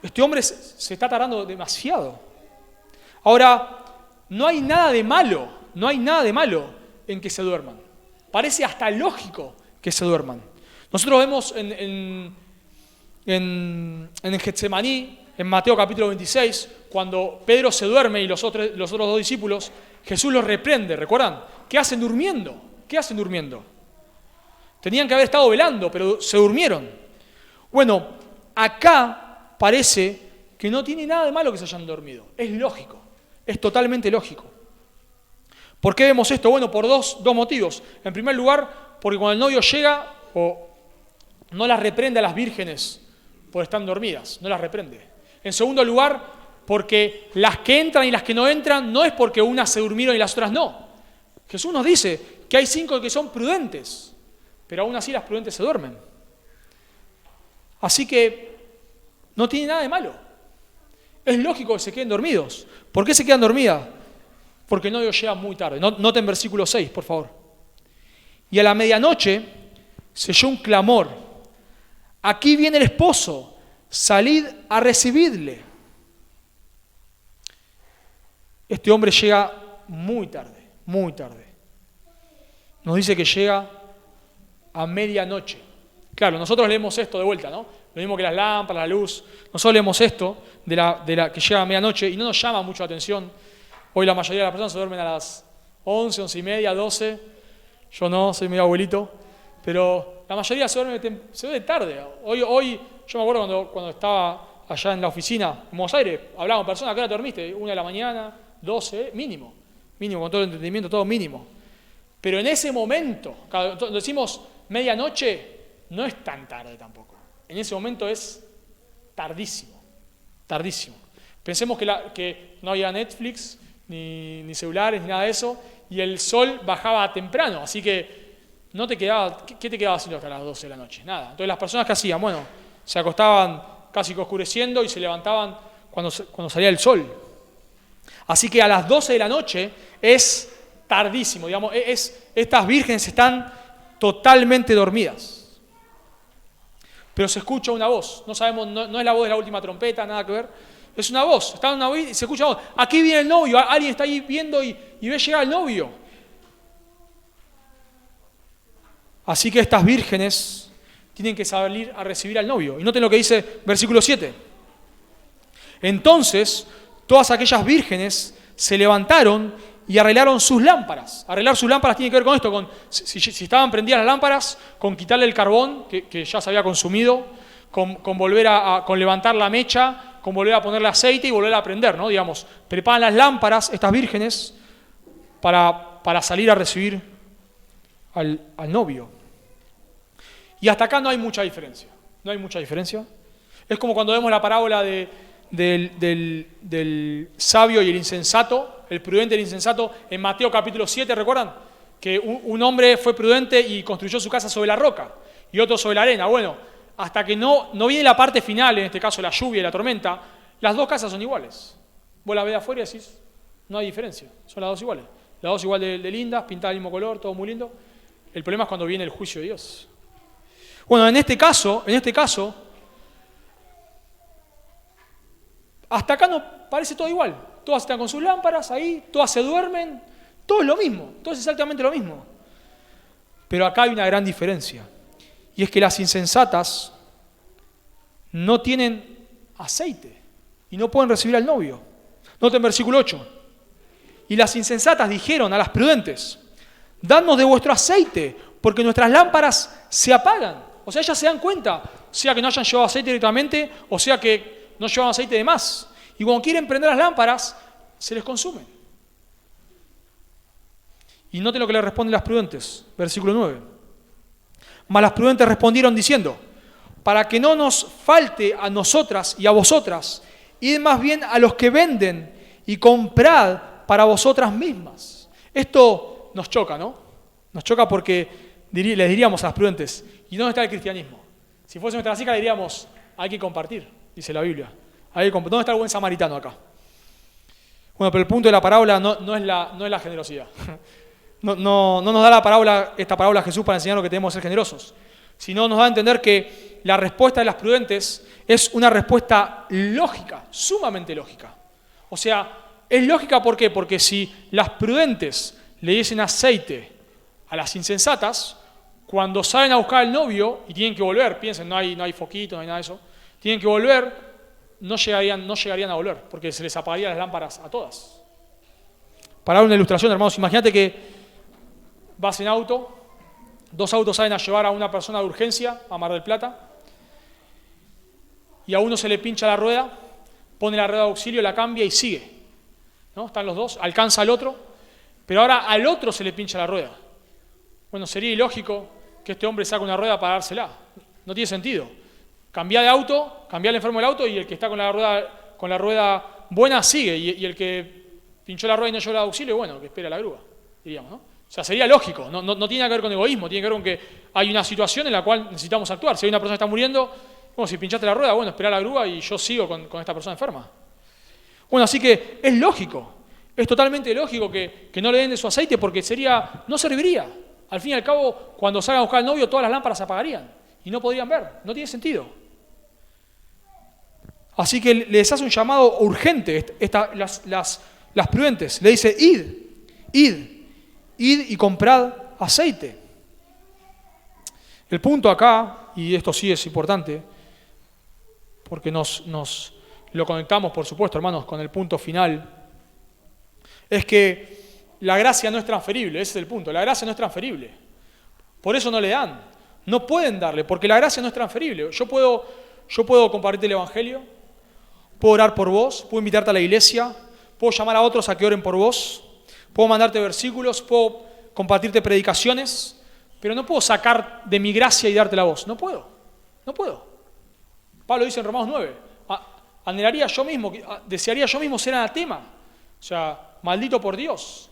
Este hombre se está tardando demasiado. Ahora, no hay nada de malo en que se duerman. Parece hasta lógico que se duerman. Nosotros vemos en Getsemaní, en Mateo capítulo 26, cuando Pedro se duerme y los otros dos discípulos, Jesús los reprende, ¿recuerdan? ¿Qué hacen durmiendo? ¿Qué hacen durmiendo? Tenían que haber estado velando, pero se durmieron. Bueno, acá parece que no tiene nada de malo que se hayan dormido. Es lógico, es totalmente lógico. ¿Por qué vemos esto? Bueno, por dos motivos. En primer lugar, porque cuando el novio llega, no las reprende a las vírgenes por estar dormidas, no las reprende. En segundo lugar, porque las que entran y las que no entran no es porque unas se durmieron y las otras no. Jesús nos dice que hay 5 que son prudentes, pero aún así las prudentes se duermen. Así que no tiene nada de malo. Es lógico que se queden dormidos. ¿Por qué se quedan dormidas? Porque el novio llega muy tarde. Noten versículo 6, por favor. Y a la medianoche se oyó un clamor. Aquí viene el esposo, salid a recibirle. Este hombre llega muy tarde, muy tarde. Nos dice que llega a medianoche. Claro, nosotros leemos esto de vuelta, ¿no? Lo mismo que las lámparas, la luz. Nosotros leemos esto de la que llega a medianoche y no nos llama mucho la atención. Hoy la mayoría de las personas se duermen a las 11, 11 y media, 12. Yo no, soy medio abuelito. Pero la mayoría se duerme tarde. Hoy yo me acuerdo cuando estaba allá en la oficina en Buenos Aires, hablábamos con personas, ¿a qué hora te dormiste? 1 de la mañana, 12, mínimo, con todo el entretenimiento, todo mínimo. Pero en ese momento, cuando decimos medianoche, no es tan tarde tampoco. En ese momento es tardísimo, tardísimo. Pensemos que no había Netflix, ni celulares, ni nada de eso, y el sol bajaba temprano, así que no te quedaba, ¿qué te quedaba haciendo hasta las 12 de la noche? Nada. Entonces las personas que hacían, bueno, se acostaban casi que oscureciendo y se levantaban cuando salía el sol. Así que a las 12 de la noche es tardísimo, digamos, estas vírgenes están totalmente dormidas. Pero se escucha una voz, no sabemos, no es la voz de la última trompeta, nada que ver, es una voz, está en una voz y se escucha una voz. Aquí viene el novio, alguien está ahí viendo y ve llegar al novio. Así que estas vírgenes tienen que salir a recibir al novio. Y noten lo que dice versículo 7. Entonces, todas aquellas vírgenes se levantaron y arreglaron sus lámparas. Arreglar sus lámparas tiene que ver con esto, con si estaban prendidas las lámparas, con quitarle el carbón que ya se había consumido, con volver con levantar la mecha, con volver a ponerle aceite y volver a prender, ¿no? Digamos, preparan las lámparas, estas vírgenes, para salir a recibir al novio. Y hasta acá no hay mucha diferencia. No hay mucha diferencia. Es como cuando vemos la parábola del sabio y el insensato, el prudente y el insensato, en Mateo capítulo 7, ¿recuerdan? Que un hombre fue prudente y construyó su casa sobre la roca y otro sobre la arena. Bueno, hasta que no viene la parte final, en este caso la lluvia y la tormenta, las dos casas son iguales. Vos las ves de afuera y decís, no hay diferencia, son las dos iguales. Las dos igual de lindas, pintadas del mismo color, todo muy lindo. El problema es cuando viene el juicio de Dios. Bueno, en este caso, hasta acá no parece todo igual. Todas están con sus lámparas ahí, todas se duermen, todo es lo mismo, todo es exactamente lo mismo. Pero acá hay una gran diferencia. Y es que las insensatas no tienen aceite y no pueden recibir al novio. Noten versículo 8. Y las insensatas dijeron a las prudentes, dadnos de vuestro aceite, porque nuestras lámparas se apagan. O sea, ellas se dan cuenta, sea que no hayan llevado aceite directamente, o sea que no llevan aceite de más. Y cuando quieren prender las lámparas, se les consumen. Y noten lo que le responden las prudentes, versículo 9. Mas las prudentes respondieron diciendo, para que no nos falte a nosotras y a vosotras, id más bien a los que venden y comprad para vosotras mismas. Esto nos choca, ¿no? Nos choca porque les diríamos a las prudentes, ¿y dónde está el cristianismo? Si fuese nuestra hija, le diríamos, hay que compartir, dice la Biblia. ¿Dónde está el buen samaritano acá? Bueno, pero el punto de la parábola no es la generosidad. No nos da esta parábola a Jesús para enseñarnos que tenemos que ser generosos, sino nos da a entender que la respuesta de las prudentes es una respuesta lógica, sumamente lógica. O sea, es lógica ¿por qué? Porque si las prudentes le diesen aceite a las insensatas, cuando salen a buscar al novio y tienen que volver, piensen, no hay foquito, no hay nada de eso, tienen que volver, no llegarían a volver, porque se les apagarían las lámparas a todas. Para dar una ilustración, hermanos, imagínate que vas en auto, dos autos salen a llevar a una persona de urgencia a Mar del Plata, y a uno se le pincha la rueda, pone la rueda de auxilio, la cambia y sigue. ¿No? Están los dos, alcanza al otro, pero ahora al otro se le pincha la rueda. Bueno, sería ilógico que este hombre saque una rueda para dársela. No tiene sentido. Cambia de auto, cambia al enfermo del auto y el que está con la rueda buena sigue. Y el que pinchó la rueda y no llevó la de auxilio, bueno, que espera la grúa, diríamos, ¿no? O sea, sería lógico. No tiene que ver con egoísmo, tiene que ver con que hay una situación en la cual necesitamos actuar. Si hay una persona que está muriendo, bueno, si pinchaste la rueda, bueno, espera la grúa y yo sigo con esta persona enferma. Bueno, así que es lógico, es totalmente lógico que no le den de su aceite porque no serviría. Al fin y al cabo, cuando salgan a buscar al novio, todas las lámparas se apagarían y no podrían ver, no tiene sentido. Así que les hace un llamado urgente las prudentes, le dice, id y comprad aceite. El punto acá, y esto sí es importante, porque nos lo conectamos, por supuesto, hermanos, con el punto final, es que la gracia no es transferible, ese es el punto, la gracia no es transferible. Por eso no le dan, no pueden darle, porque la gracia no es transferible. Yo puedo compartirte el Evangelio, puedo orar por vos, puedo invitarte a la iglesia, puedo llamar a otros a que oren por vos, puedo mandarte versículos, puedo compartirte predicaciones, pero no puedo sacar de mi gracia y dártela a vos, no puedo. Pablo dice en Romanos 9, desearía yo mismo ser anatema, o sea, maldito por Dios,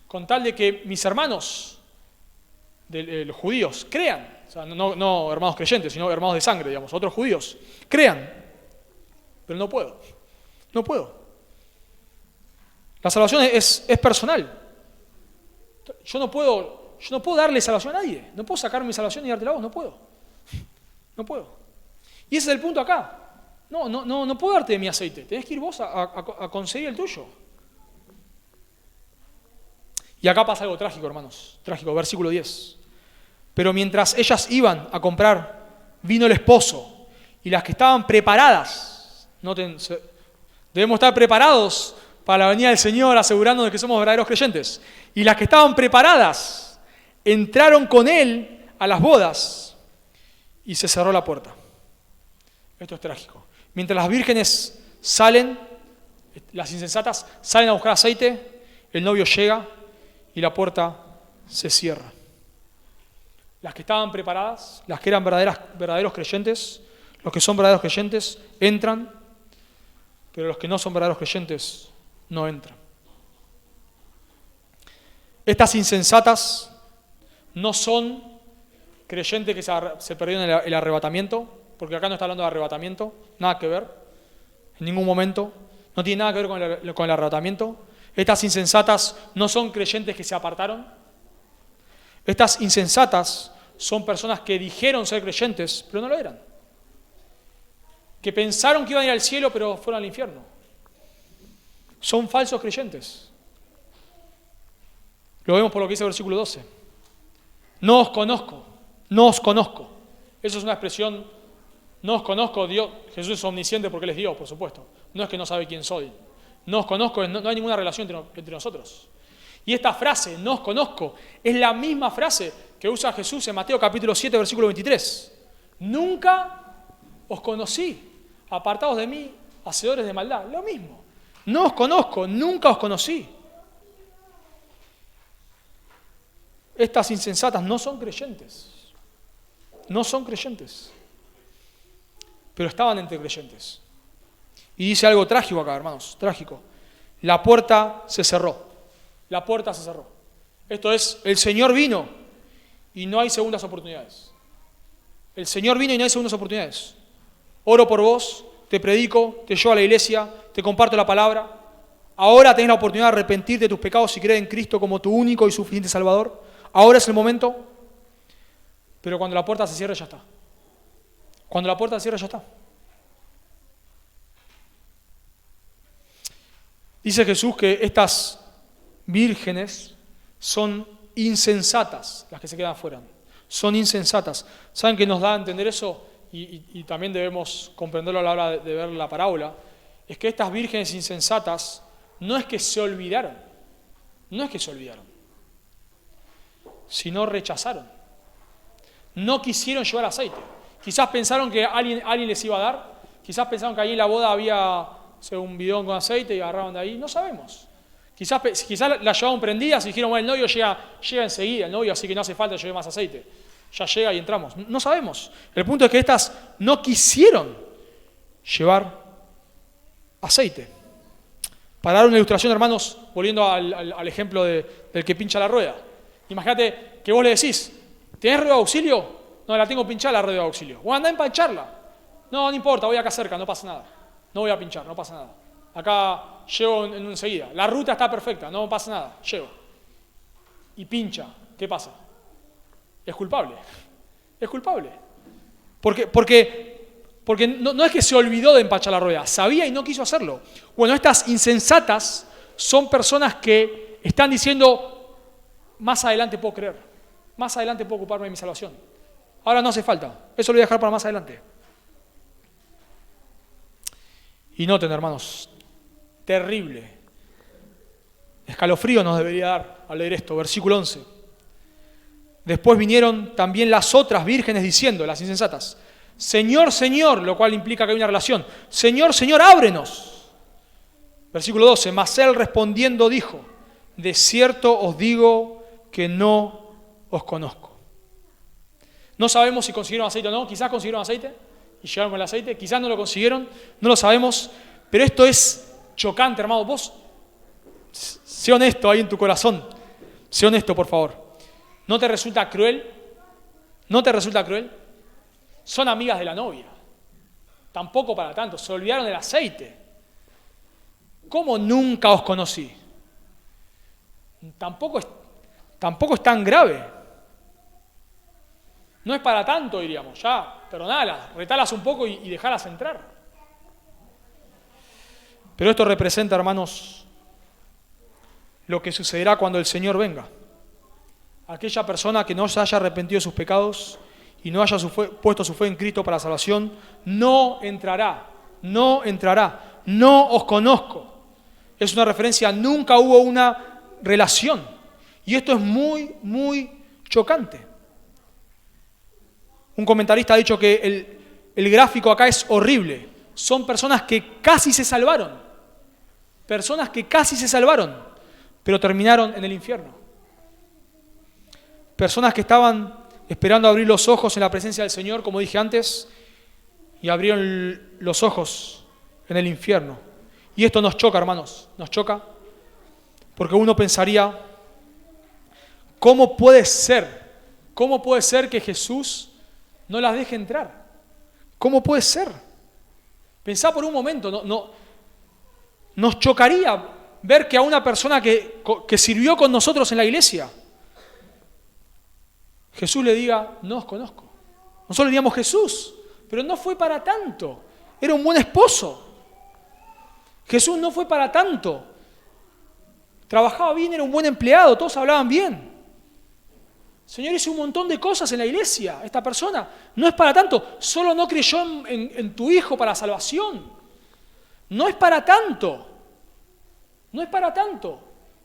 con tal de que mis hermanos, los judíos, crean, o sea, no hermanos creyentes, sino hermanos de sangre, digamos, otros judíos, crean, pero no puedo. La salvación es personal. Yo no puedo darle salvación a nadie, no puedo sacar mi salvación y dártela a vos, no puedo. Y ese es el punto acá. No puedo darte de mi aceite, tenés que ir vos a conseguir el tuyo. Y acá pasa algo trágico, hermanos. Trágico, versículo 10. Pero mientras ellas iban a comprar, vino el esposo, y las que estaban preparadas, noten, debemos estar preparados para la venida del Señor, asegurándonos de que somos verdaderos creyentes. Y las que estaban preparadas entraron con Él a las bodas y se cerró la puerta. Esto es trágico. Mientras las vírgenes salen, las insensatas salen a buscar aceite, el novio llega y la puerta se cierra. Las que estaban preparadas, las que eran verdaderos creyentes, los que son verdaderos creyentes, entran, pero los que no son verdaderos creyentes no entran. Estas insensatas no son creyentes que se perdieron el arrebatamiento, porque acá no está hablando de arrebatamiento, nada que ver, en ningún momento, no tiene nada que ver con el arrebatamiento. Estas insensatas no son creyentes que se apartaron. Estas insensatas son personas que dijeron ser creyentes, pero no lo eran. Que pensaron que iban a ir al cielo, pero fueron al infierno. Son falsos creyentes. Lo vemos por lo que dice el versículo 12. No os conozco, no os conozco. Eso es una expresión, no os conozco, Dios, Jesús es omnisciente porque Él es Dios, por supuesto. No es que no sabe quién soy. No os conozco, no hay ninguna relación entre nosotros. Y esta frase, no os conozco, es la misma frase que usa Jesús en Mateo capítulo 7, versículo 23. Nunca os conocí, apartados de mí, hacedores de maldad. Lo mismo. No os conozco, nunca os conocí. Estas insensatas no son creyentes. No son creyentes. Pero estaban entre creyentes. Y dice algo trágico acá, hermanos, trágico. La puerta se cerró. La puerta se cerró. Esto es, el Señor vino y no hay segundas oportunidades. El Señor vino y no hay segundas oportunidades. Oro por vos, te predico, te llevo a la iglesia, te comparto la palabra. Ahora tenés la oportunidad de arrepentirte de tus pecados y creer en Cristo como tu único y suficiente Salvador. Ahora es el momento. Pero cuando la puerta se cierre, ya está. Cuando la puerta se cierre, ya está. Dice Jesús que estas vírgenes son insensatas, las que se quedan afuera. Son insensatas. ¿Saben qué nos da a entender eso? Y también debemos comprenderlo a la hora de ver la parábola. Es que estas vírgenes insensatas no es que se olvidaron. No es que se olvidaron. Sino rechazaron. No quisieron llevar aceite. Quizás pensaron que alguien les iba a dar. Quizás pensaron que allí en la boda había un bidón con aceite y agarraban de ahí. No sabemos. Quizás la llevaban prendidas y dijeron, bueno, el novio llega enseguida, el novio, así que no hace falta llevar más aceite. Ya llega y entramos. No sabemos. El punto es que estas no quisieron llevar aceite. Para dar una ilustración, hermanos, volviendo al ejemplo del que pincha la rueda. Imagínate que vos le decís, ¿tenés rueda de auxilio? No, la tengo pinchada la rueda de auxilio. O andá a empancharla. No importa, voy acá cerca, no pasa nada. No voy a pinchar, no pasa nada. Acá llego enseguida. La ruta está perfecta, no pasa nada, llego. Y pincha, ¿qué pasa? Es culpable. Es culpable. Porque no es que se olvidó de empachar la rueda, sabía y no quiso hacerlo. Bueno, estas insensatas son personas que están diciendo, más adelante puedo creer, más adelante puedo ocuparme de mi salvación. Ahora no hace falta, eso lo voy a dejar para más adelante. Y noten, hermanos, terrible. Escalofrío nos debería dar al leer esto, versículo 11. Después vinieron también las otras vírgenes diciendo, las insensatas, Señor, Señor, lo cual implica que hay una relación. Señor, Señor, ábrenos. Versículo 12, mas él respondiendo dijo, de cierto os digo que no os conozco. No sabemos si consiguieron aceite o no, quizás consiguieron aceite y llegaron con el aceite, quizás no lo consiguieron, no lo sabemos, pero esto es chocante, hermano. Vos, sé honesto ahí en tu corazón, sé honesto, por favor. ¿No te resulta cruel? ¿No te resulta cruel? Son amigas de la novia. Tampoco para tanto, se olvidaron del aceite. ¿Cómo nunca os conocí? Tampoco es tan grave. No es para tanto, diríamos. Ya, perdonalas, retalas un poco y dejalas entrar. Pero esto representa, hermanos, lo que sucederá cuando el Señor venga. Aquella persona que no se haya arrepentido de sus pecados y no haya puesto su fe en Cristo para la salvación, no entrará, no os conozco. Es una referencia, nunca hubo una relación. Y esto es muy, muy chocante. Un comentarista ha dicho que el gráfico acá es horrible. Son personas que casi se salvaron. Personas que casi se salvaron, pero terminaron en el infierno. Personas que estaban esperando abrir los ojos en la presencia del Señor, como dije antes, y abrieron los ojos en el infierno. Y esto nos choca, hermanos, nos choca, porque uno pensaría, ¿cómo puede ser que Jesús no las deje entrar? ¿Cómo puede ser? Pensá por un momento, nos chocaría ver que a una persona que sirvió con nosotros en la iglesia, Jesús le diga, no os conozco. Nosotros le diríamos, Jesús, pero no fue para tanto. Era un buen esposo. Jesús no fue para tanto. Trabajaba bien, era un buen empleado, todos hablaban bien. El Señor hizo un montón de cosas en la iglesia. Esta persona no es para tanto. Solo no creyó en tu Hijo para salvación. No es para tanto. No es para tanto.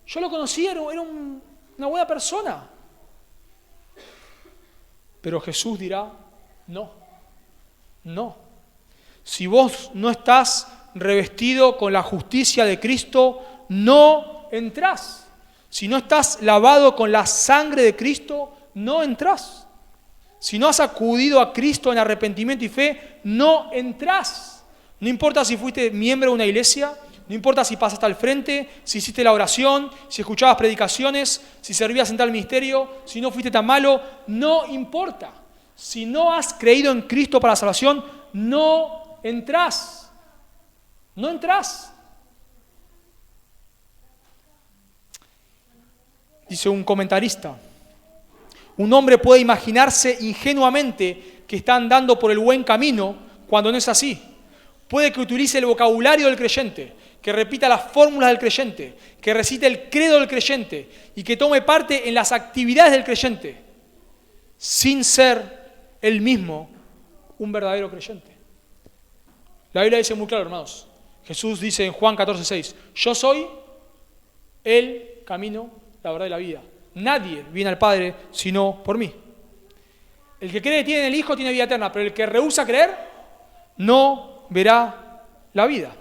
Yo lo conocí, era una buena persona. Pero Jesús dirá, no. Si vos no estás revestido con la justicia de Cristo, no entrás. Si no estás lavado con la sangre de Cristo, no entrás. Si no has acudido a Cristo en arrepentimiento y fe, no entrás. No importa si fuiste miembro de una iglesia, no importa si pasaste al frente, si hiciste la oración, si escuchabas predicaciones, si servías en tal ministerio, si no fuiste tan malo, no importa. Si no has creído en Cristo para la salvación, no entrás. No entrás. Dice un comentarista, un hombre puede imaginarse ingenuamente que está andando por el buen camino cuando no es así. Puede que utilice el vocabulario del creyente, que repita las fórmulas del creyente, que recite el credo del creyente y que tome parte en las actividades del creyente, sin ser él mismo un verdadero creyente. La Biblia dice muy claro, hermanos. Jesús dice en Juan 14:6, yo soy el camino, la verdad y la vida. Nadie viene al Padre sino por mí. El que cree tiene en el Hijo tiene vida eterna, pero el que rehúsa creer no verá la vida.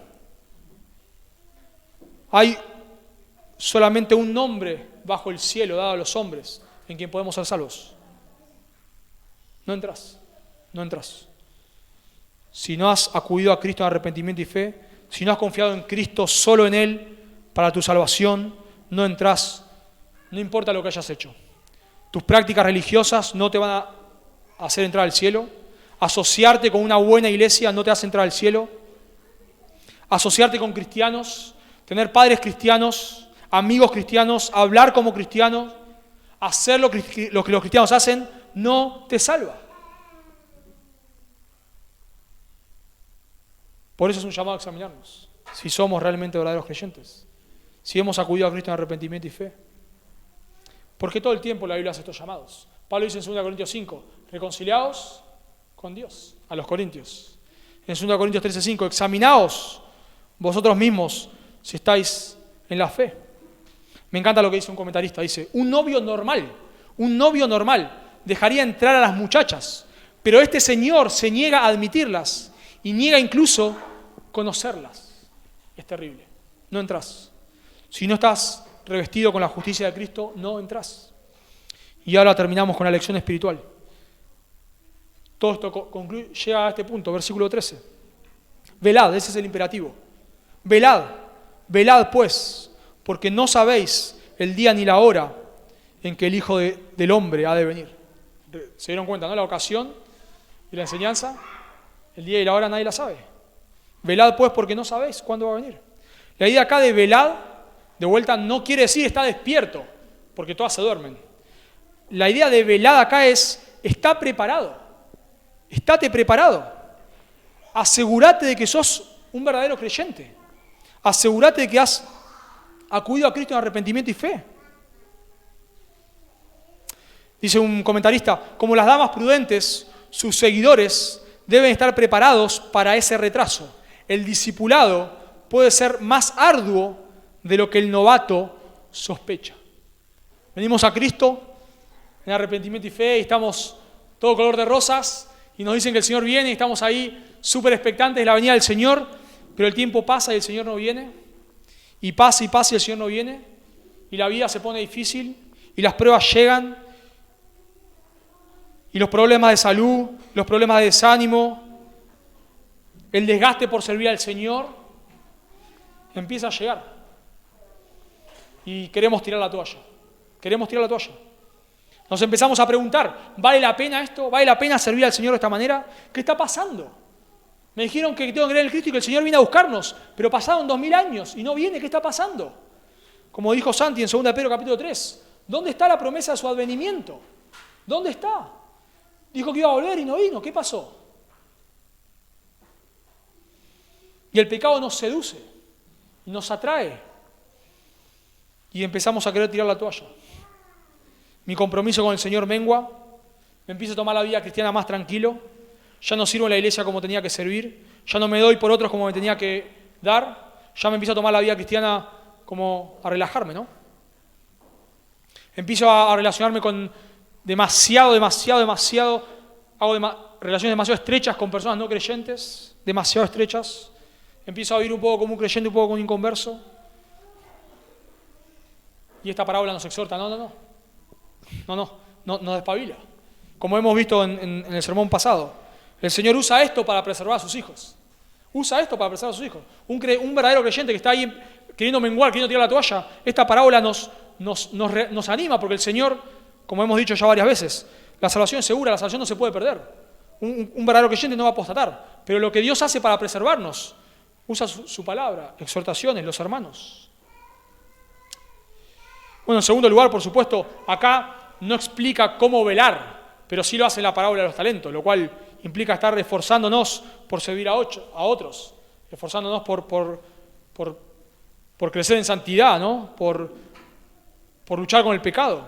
Hay solamente un nombre bajo el cielo dado a los hombres en quien podemos ser salvos. No entras. Si no has acudido a Cristo en arrepentimiento y fe, si no has confiado en Cristo, solo en Él, para tu salvación, no entras. No importa lo que hayas hecho. Tus prácticas religiosas no te van a hacer entrar al cielo. Asociarte con una buena iglesia no te hace entrar al cielo. Asociarte con cristianos, tener padres cristianos, amigos cristianos, hablar como cristianos, hacer lo que los cristianos hacen, no te salva. Por eso es un llamado a examinarnos, si somos realmente verdaderos creyentes, si hemos acudido a Cristo en arrepentimiento y fe. Porque todo el tiempo la Biblia hace estos llamados. Pablo dice en 2 Corintios 5, reconciliaos con Dios, a los corintios. En 2 Corintios 13:5, examinaos vosotros mismos si estáis en la fe. Me encanta lo que dice un comentarista, dice, un novio normal dejaría entrar a las muchachas, pero este señor se niega a admitirlas y niega incluso conocerlas. Es terrible. No entras. Si no estás revestido con la justicia de Cristo, no entras. Y ahora terminamos con la lección espiritual. Todo esto llega a este punto, versículo 13. Velad, ese es el imperativo. Velad pues, porque no sabéis el día ni la hora en que el Hijo del Hombre ha de venir. ¿Se dieron cuenta, no? La ocasión y la enseñanza, el día y la hora nadie la sabe. Velad pues porque no sabéis cuándo va a venir. La idea acá de velad, de vuelta, no quiere decir está despierto, porque todas se duermen. La idea de velad acá es, está preparado. Estate preparado. Asegúrate de que sos un verdadero creyente. Asegúrate de que has acudido a Cristo en arrepentimiento y fe. Dice un comentarista, como las damas prudentes, sus seguidores deben estar preparados para ese retraso. El discipulado puede ser más arduo de lo que el novato sospecha. Venimos a Cristo en arrepentimiento y fe y estamos todo color de rosas y nos dicen que el Señor viene y estamos ahí súper expectantes de la venida del Señor, pero el tiempo pasa y el Señor no viene, y pasa y el Señor no viene, y la vida se pone difícil, y las pruebas llegan, y los problemas de salud, los problemas de desánimo, el desgaste por servir al Señor, empieza a llegar. Y queremos tirar la toalla. Nos empezamos a preguntar, ¿vale la pena esto? ¿Vale la pena servir al Señor de esta manera? ¿Qué está pasando? Me dijeron que tengo que creer en Cristo y que el Señor viene a buscarnos, pero pasaron 2000 años y no viene. ¿Qué está pasando? Como dijo Santi en 2 Pedro capítulo 3, ¿dónde está la promesa de su advenimiento? ¿Dónde está? Dijo que iba a volver y no vino. ¿Qué pasó? Y el pecado nos seduce y nos atrae y empezamos a querer tirar la toalla. Mi compromiso con el Señor mengua, me empiezo a tomar la vida cristiana más tranquilo, ya no sirvo en la iglesia como tenía que servir, ya no me doy por otros como me tenía que dar, ya me empiezo a tomar la vida cristiana como a relajarme, ¿no? Empiezo a relacionarme con demasiado, hago relaciones demasiado estrechas con personas no creyentes, demasiado estrechas, empiezo a vivir un poco como un creyente, un poco como un inconverso, y esta parábola nos exhorta, nos despabila. Como hemos visto en el sermón pasado, el Señor usa esto para preservar a sus hijos. Un verdadero creyente que está ahí queriendo menguar, queriendo tirar la toalla, esta parábola nos anima porque el Señor, como hemos dicho ya varias veces, la salvación es segura, la salvación no se puede perder. Un verdadero creyente no va a apostatar, pero lo que Dios hace para preservarnos, usa su palabra, exhortaciones, los hermanos. Bueno, en segundo lugar, por supuesto, acá no explica cómo velar, pero sí lo hace en la parábola de los talentos, lo cual implica estar esforzándonos por servir a otros, esforzándonos por crecer en santidad, ¿no? Por luchar con el pecado.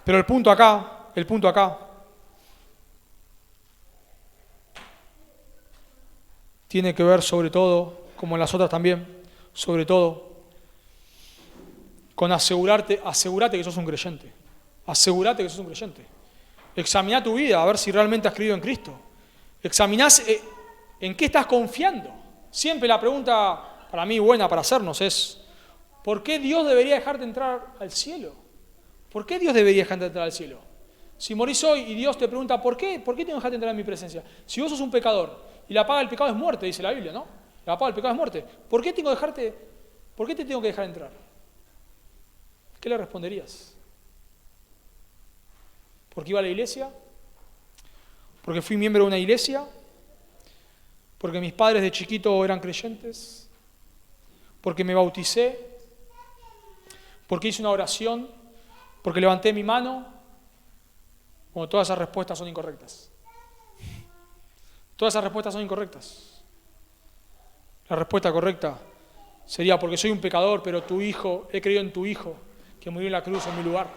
Pero el punto acá, tiene que ver sobre todo, como en las otras también, sobre todo, con asegurate que sos un creyente. Asegurate que sos un creyente. Examina tu vida a ver si realmente has creído en Cristo. Examinás en qué estás confiando. Siempre la pregunta para mí buena para hacernos es, ¿por qué Dios debería dejarte entrar al cielo? ¿Por qué Dios debería dejarte entrar al cielo? Si morís hoy y Dios te pregunta, ¿por qué tengo que dejarte entrar en mi presencia? Si vos sos un pecador y la paga del pecado es muerte, dice la Biblia, ¿no? La paga del pecado es muerte. ¿Por qué te tengo que dejar entrar? ¿Qué le responderías? ¿Porque iba a la iglesia? ¿Porque fui miembro de una iglesia? ¿Porque mis padres de chiquito eran creyentes? ¿Porque me bauticé? ¿Porque hice una oración? ¿Porque levanté mi mano? Bueno, todas esas respuestas son incorrectas. Todas esas respuestas son incorrectas. La respuesta correcta sería porque soy un pecador, pero he creído en tu Hijo, que murió en la cruz en mi lugar.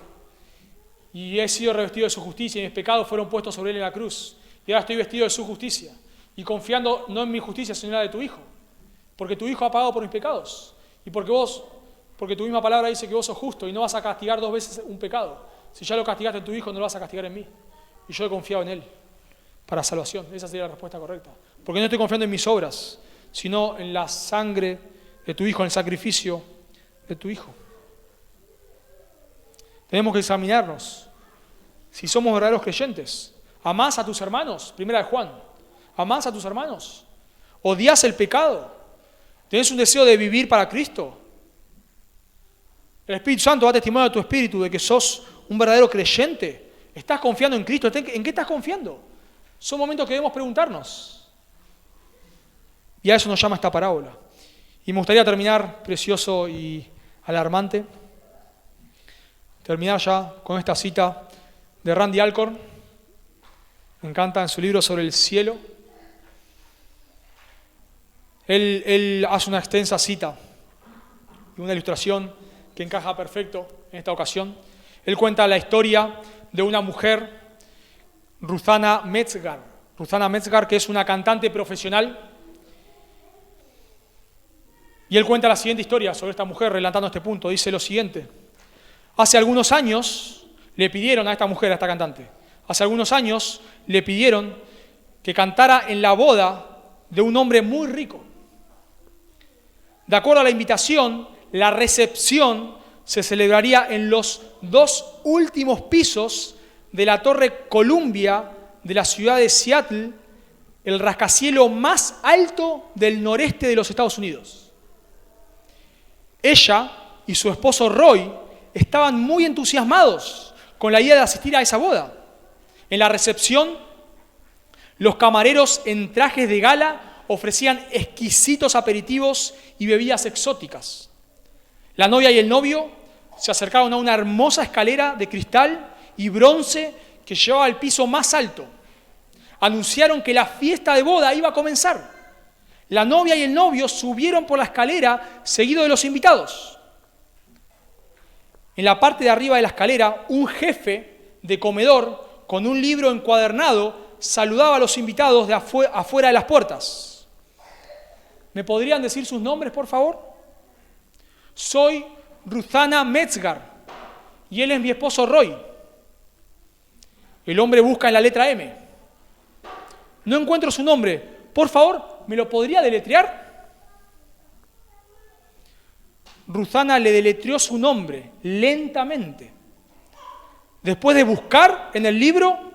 Y he sido revestido de su justicia y mis pecados fueron puestos sobre él en la cruz. Y ahora estoy vestido de su justicia. Y confiando no en mi justicia, sino en la de tu Hijo. Porque tu Hijo ha pagado por mis pecados. Y porque tu misma palabra dice que vos sos justo y no vas a castigar 2 veces un pecado. Si ya lo castigaste en tu Hijo, no lo vas a castigar en mí. Y yo he confiado en Él para salvación. Esa sería la respuesta correcta. Porque no estoy confiando en mis obras, sino en la sangre de tu Hijo, en el sacrificio de tu Hijo. Tenemos que examinarnos si somos verdaderos creyentes. ¿Amás a tus hermanos? Primera de Juan. ¿Amás a tus hermanos? ¿Odias el pecado? ¿Tenés un deseo de vivir para Cristo? El Espíritu Santo da testimonio a tu espíritu de que sos un verdadero creyente. ¿Estás confiando en Cristo? ¿En qué estás confiando? Son momentos que debemos preguntarnos. Y a eso nos llama esta parábola. Y me gustaría terminar, precioso y alarmante, terminar ya con esta cita de Randy Alcorn. Me encanta en su libro sobre el cielo. Él hace una extensa cita y una ilustración que encaja perfecto en esta ocasión. Él cuenta la historia de una mujer, Ruzana Metzgar, que es una cantante profesional Y él cuenta la siguiente historia sobre esta mujer, relatando este punto. Dice lo siguiente: hace algunos años le pidieron a esta mujer, a esta cantante, hace algunos años le pidieron que cantara en la boda de un hombre muy rico. De acuerdo a la invitación, la recepción se celebraría en los 2 últimos pisos de la Torre Columbia de la ciudad de Seattle, el rascacielos más alto del noreste de los Estados Unidos. Ella y su esposo Roy estaban muy entusiasmados con la idea de asistir a esa boda. En la recepción, los camareros en trajes de gala ofrecían exquisitos aperitivos y bebidas exóticas. La novia y el novio se acercaron a una hermosa escalera de cristal y bronce que llevaba al piso más alto. Anunciaron que la fiesta de boda iba a comenzar. La novia y el novio subieron por la escalera seguido de los invitados. En la parte de arriba de la escalera, un jefe de comedor con un libro encuadernado saludaba a los invitados de afuera de las puertas. ¿Me podrían decir sus nombres, por favor? Soy Ruthana Metzgar y él es mi esposo Roy. El hombre busca en la letra M. No encuentro su nombre. Por favor, ¿me lo podría deletrear? Ruthana le deletreó su nombre lentamente. Después de buscar en el libro,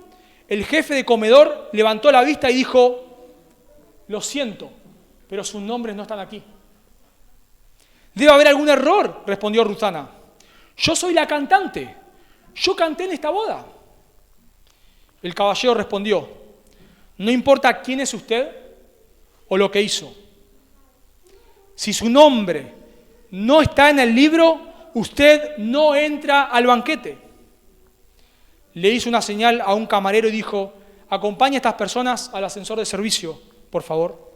el jefe de comedor levantó la vista y dijo: lo siento, pero sus nombres no están aquí. Debe haber algún error, respondió Ruthana. Yo soy la cantante. Yo canté en esta boda. El caballero respondió: no importa quién es usted o lo que hizo. Si su nombre no está en el libro, usted no entra al banquete. Le hizo una señal a un camarero y dijo: acompañe a estas personas al ascensor de servicio, por favor.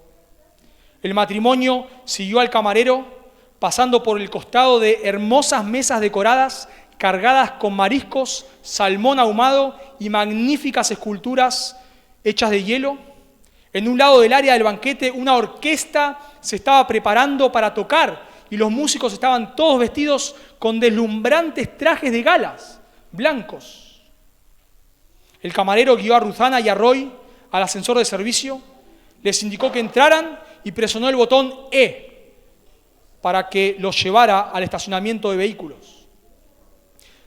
El matrimonio siguió al camarero, pasando por el costado de hermosas mesas decoradas, cargadas con mariscos, salmón ahumado y magníficas esculturas hechas de hielo. En un lado del área del banquete, una orquesta se estaba preparando para tocar y los músicos estaban todos vestidos con deslumbrantes trajes de galas blancos. El camarero guió a Ruthana y a Roy al ascensor de servicio, les indicó que entraran y presionó el botón E para que los llevara al estacionamiento de vehículos.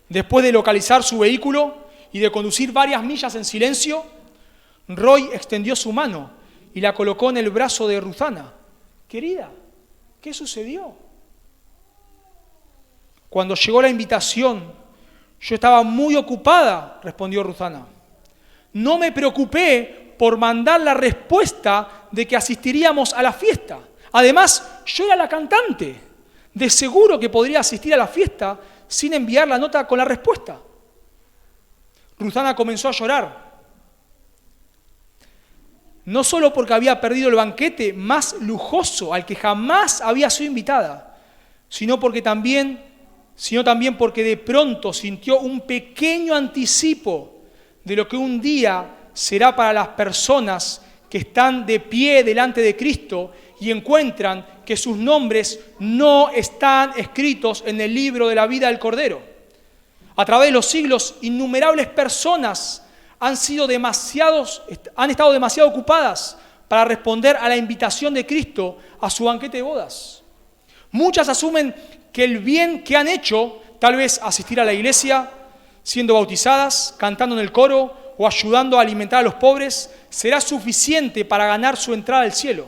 Después de localizar su vehículo y de conducir varias millas en silencio, Roy extendió su mano y la colocó en el brazo de Ruthana. Querida, ¿qué sucedió? Cuando llegó la invitación, yo estaba muy ocupada, respondió Ruthana. No me preocupé por mandar la respuesta de que asistiríamos a la fiesta. Además, yo era la cantante. De seguro que podría asistir a la fiesta sin enviar la nota con la respuesta. Ruthana comenzó a llorar. No solo porque había perdido el banquete más lujoso al que jamás había sido invitada, sino también porque de pronto sintió un pequeño anticipo de lo que un día será para las personas que están de pie delante de Cristo y encuentran que sus nombres no están escritos en el libro de la vida del Cordero. A través de los siglos, innumerables personas han estado demasiado ocupadas para responder a la invitación de Cristo a su banquete de bodas. Muchas asumen que el bien que han hecho, tal vez asistir a la iglesia, siendo bautizadas, cantando en el coro o ayudando a alimentar a los pobres, será suficiente para ganar su entrada al cielo.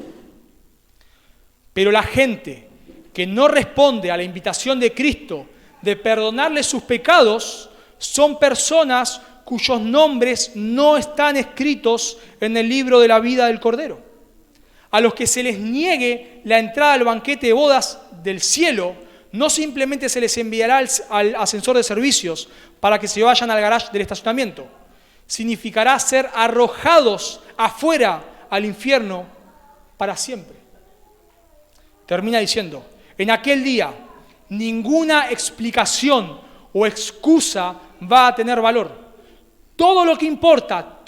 Pero la gente que no responde a la invitación de Cristo de perdonarles sus pecados son personas cuyos nombres no están escritos en el libro de la vida del Cordero. A los que se les niegue la entrada al banquete de bodas del cielo, no simplemente se les enviará al ascensor de servicios para que se vayan al garage del estacionamiento. Significará ser arrojados afuera al infierno para siempre. Termina diciendo: en aquel día ninguna explicación o excusa va a tener valor. Todo lo que importa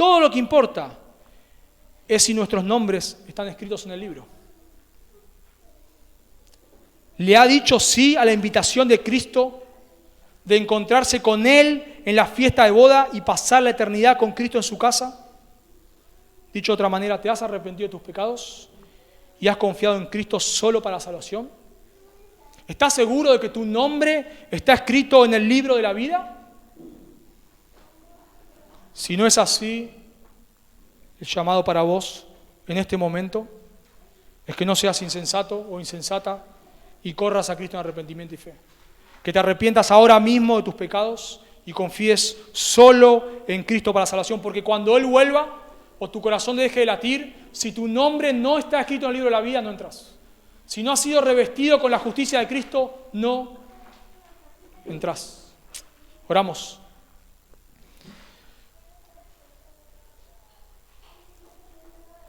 es si nuestros nombres están escritos en el libro. ¿Le ha dicho sí a la invitación de Cristo de encontrarse con Él en la fiesta de boda y pasar la eternidad con Cristo en su casa? Dicho de otra manera, ¿te has arrepentido de tus pecados y has confiado en Cristo solo para la salvación? ¿Estás seguro de que tu nombre está escrito en el libro de la vida? Si no es así, el llamado para vos en este momento es que no seas insensato o insensata y corras a Cristo en arrepentimiento y fe. Que te arrepientas ahora mismo de tus pecados y confíes solo en Cristo para la salvación, porque cuando Él vuelva o tu corazón deje de latir, si tu nombre no está escrito en el libro de la vida, no entras. Si no has sido revestido con la justicia de Cristo, no entras. Oramos.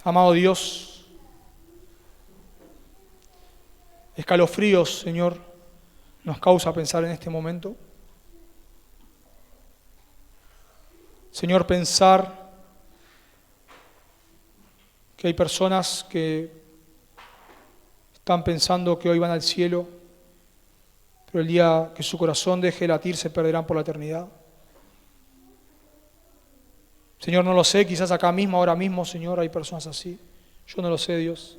Amado Dios, escalofríos, Señor, nos causa pensar en este momento. Señor, pensar que hay personas que están pensando que hoy van al cielo, pero el día que su corazón deje de latir se perderán por la eternidad. Señor, no lo sé, quizás acá mismo, ahora mismo, Señor, hay personas así. Yo no lo sé, Dios.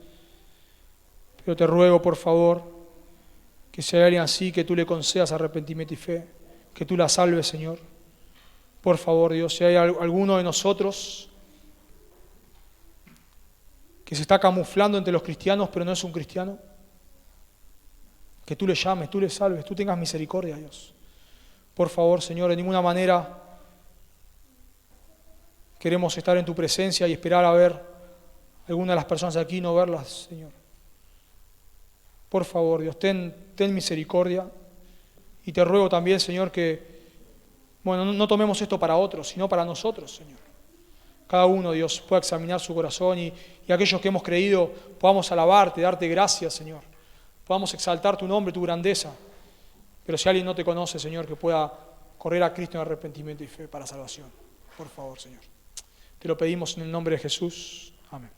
Pero te ruego, por favor, que si hay alguien así, que tú le concedas arrepentimiento y fe, que tú la salves, Señor. Por favor, Dios, si hay alguno de nosotros que se está camuflando entre los cristianos, pero no es un cristiano, que tú le llames, tú le salves, tú tengas misericordia, Dios. Por favor, Señor, de ninguna manera queremos estar en tu presencia y esperar a ver alguna de las personas aquí y no verlas, Señor. Por favor, Dios, ten misericordia. Y te ruego también, Señor, que no tomemos esto para otros, sino para nosotros, Señor. Cada uno, Dios, pueda examinar su corazón y aquellos que hemos creído podamos alabarte, darte gracias, Señor. Podamos exaltar tu nombre, tu grandeza. Pero si alguien no te conoce, Señor, que pueda correr a Cristo en arrepentimiento y fe para salvación. Por favor, Señor. Te lo pedimos en el nombre de Jesús. Amén.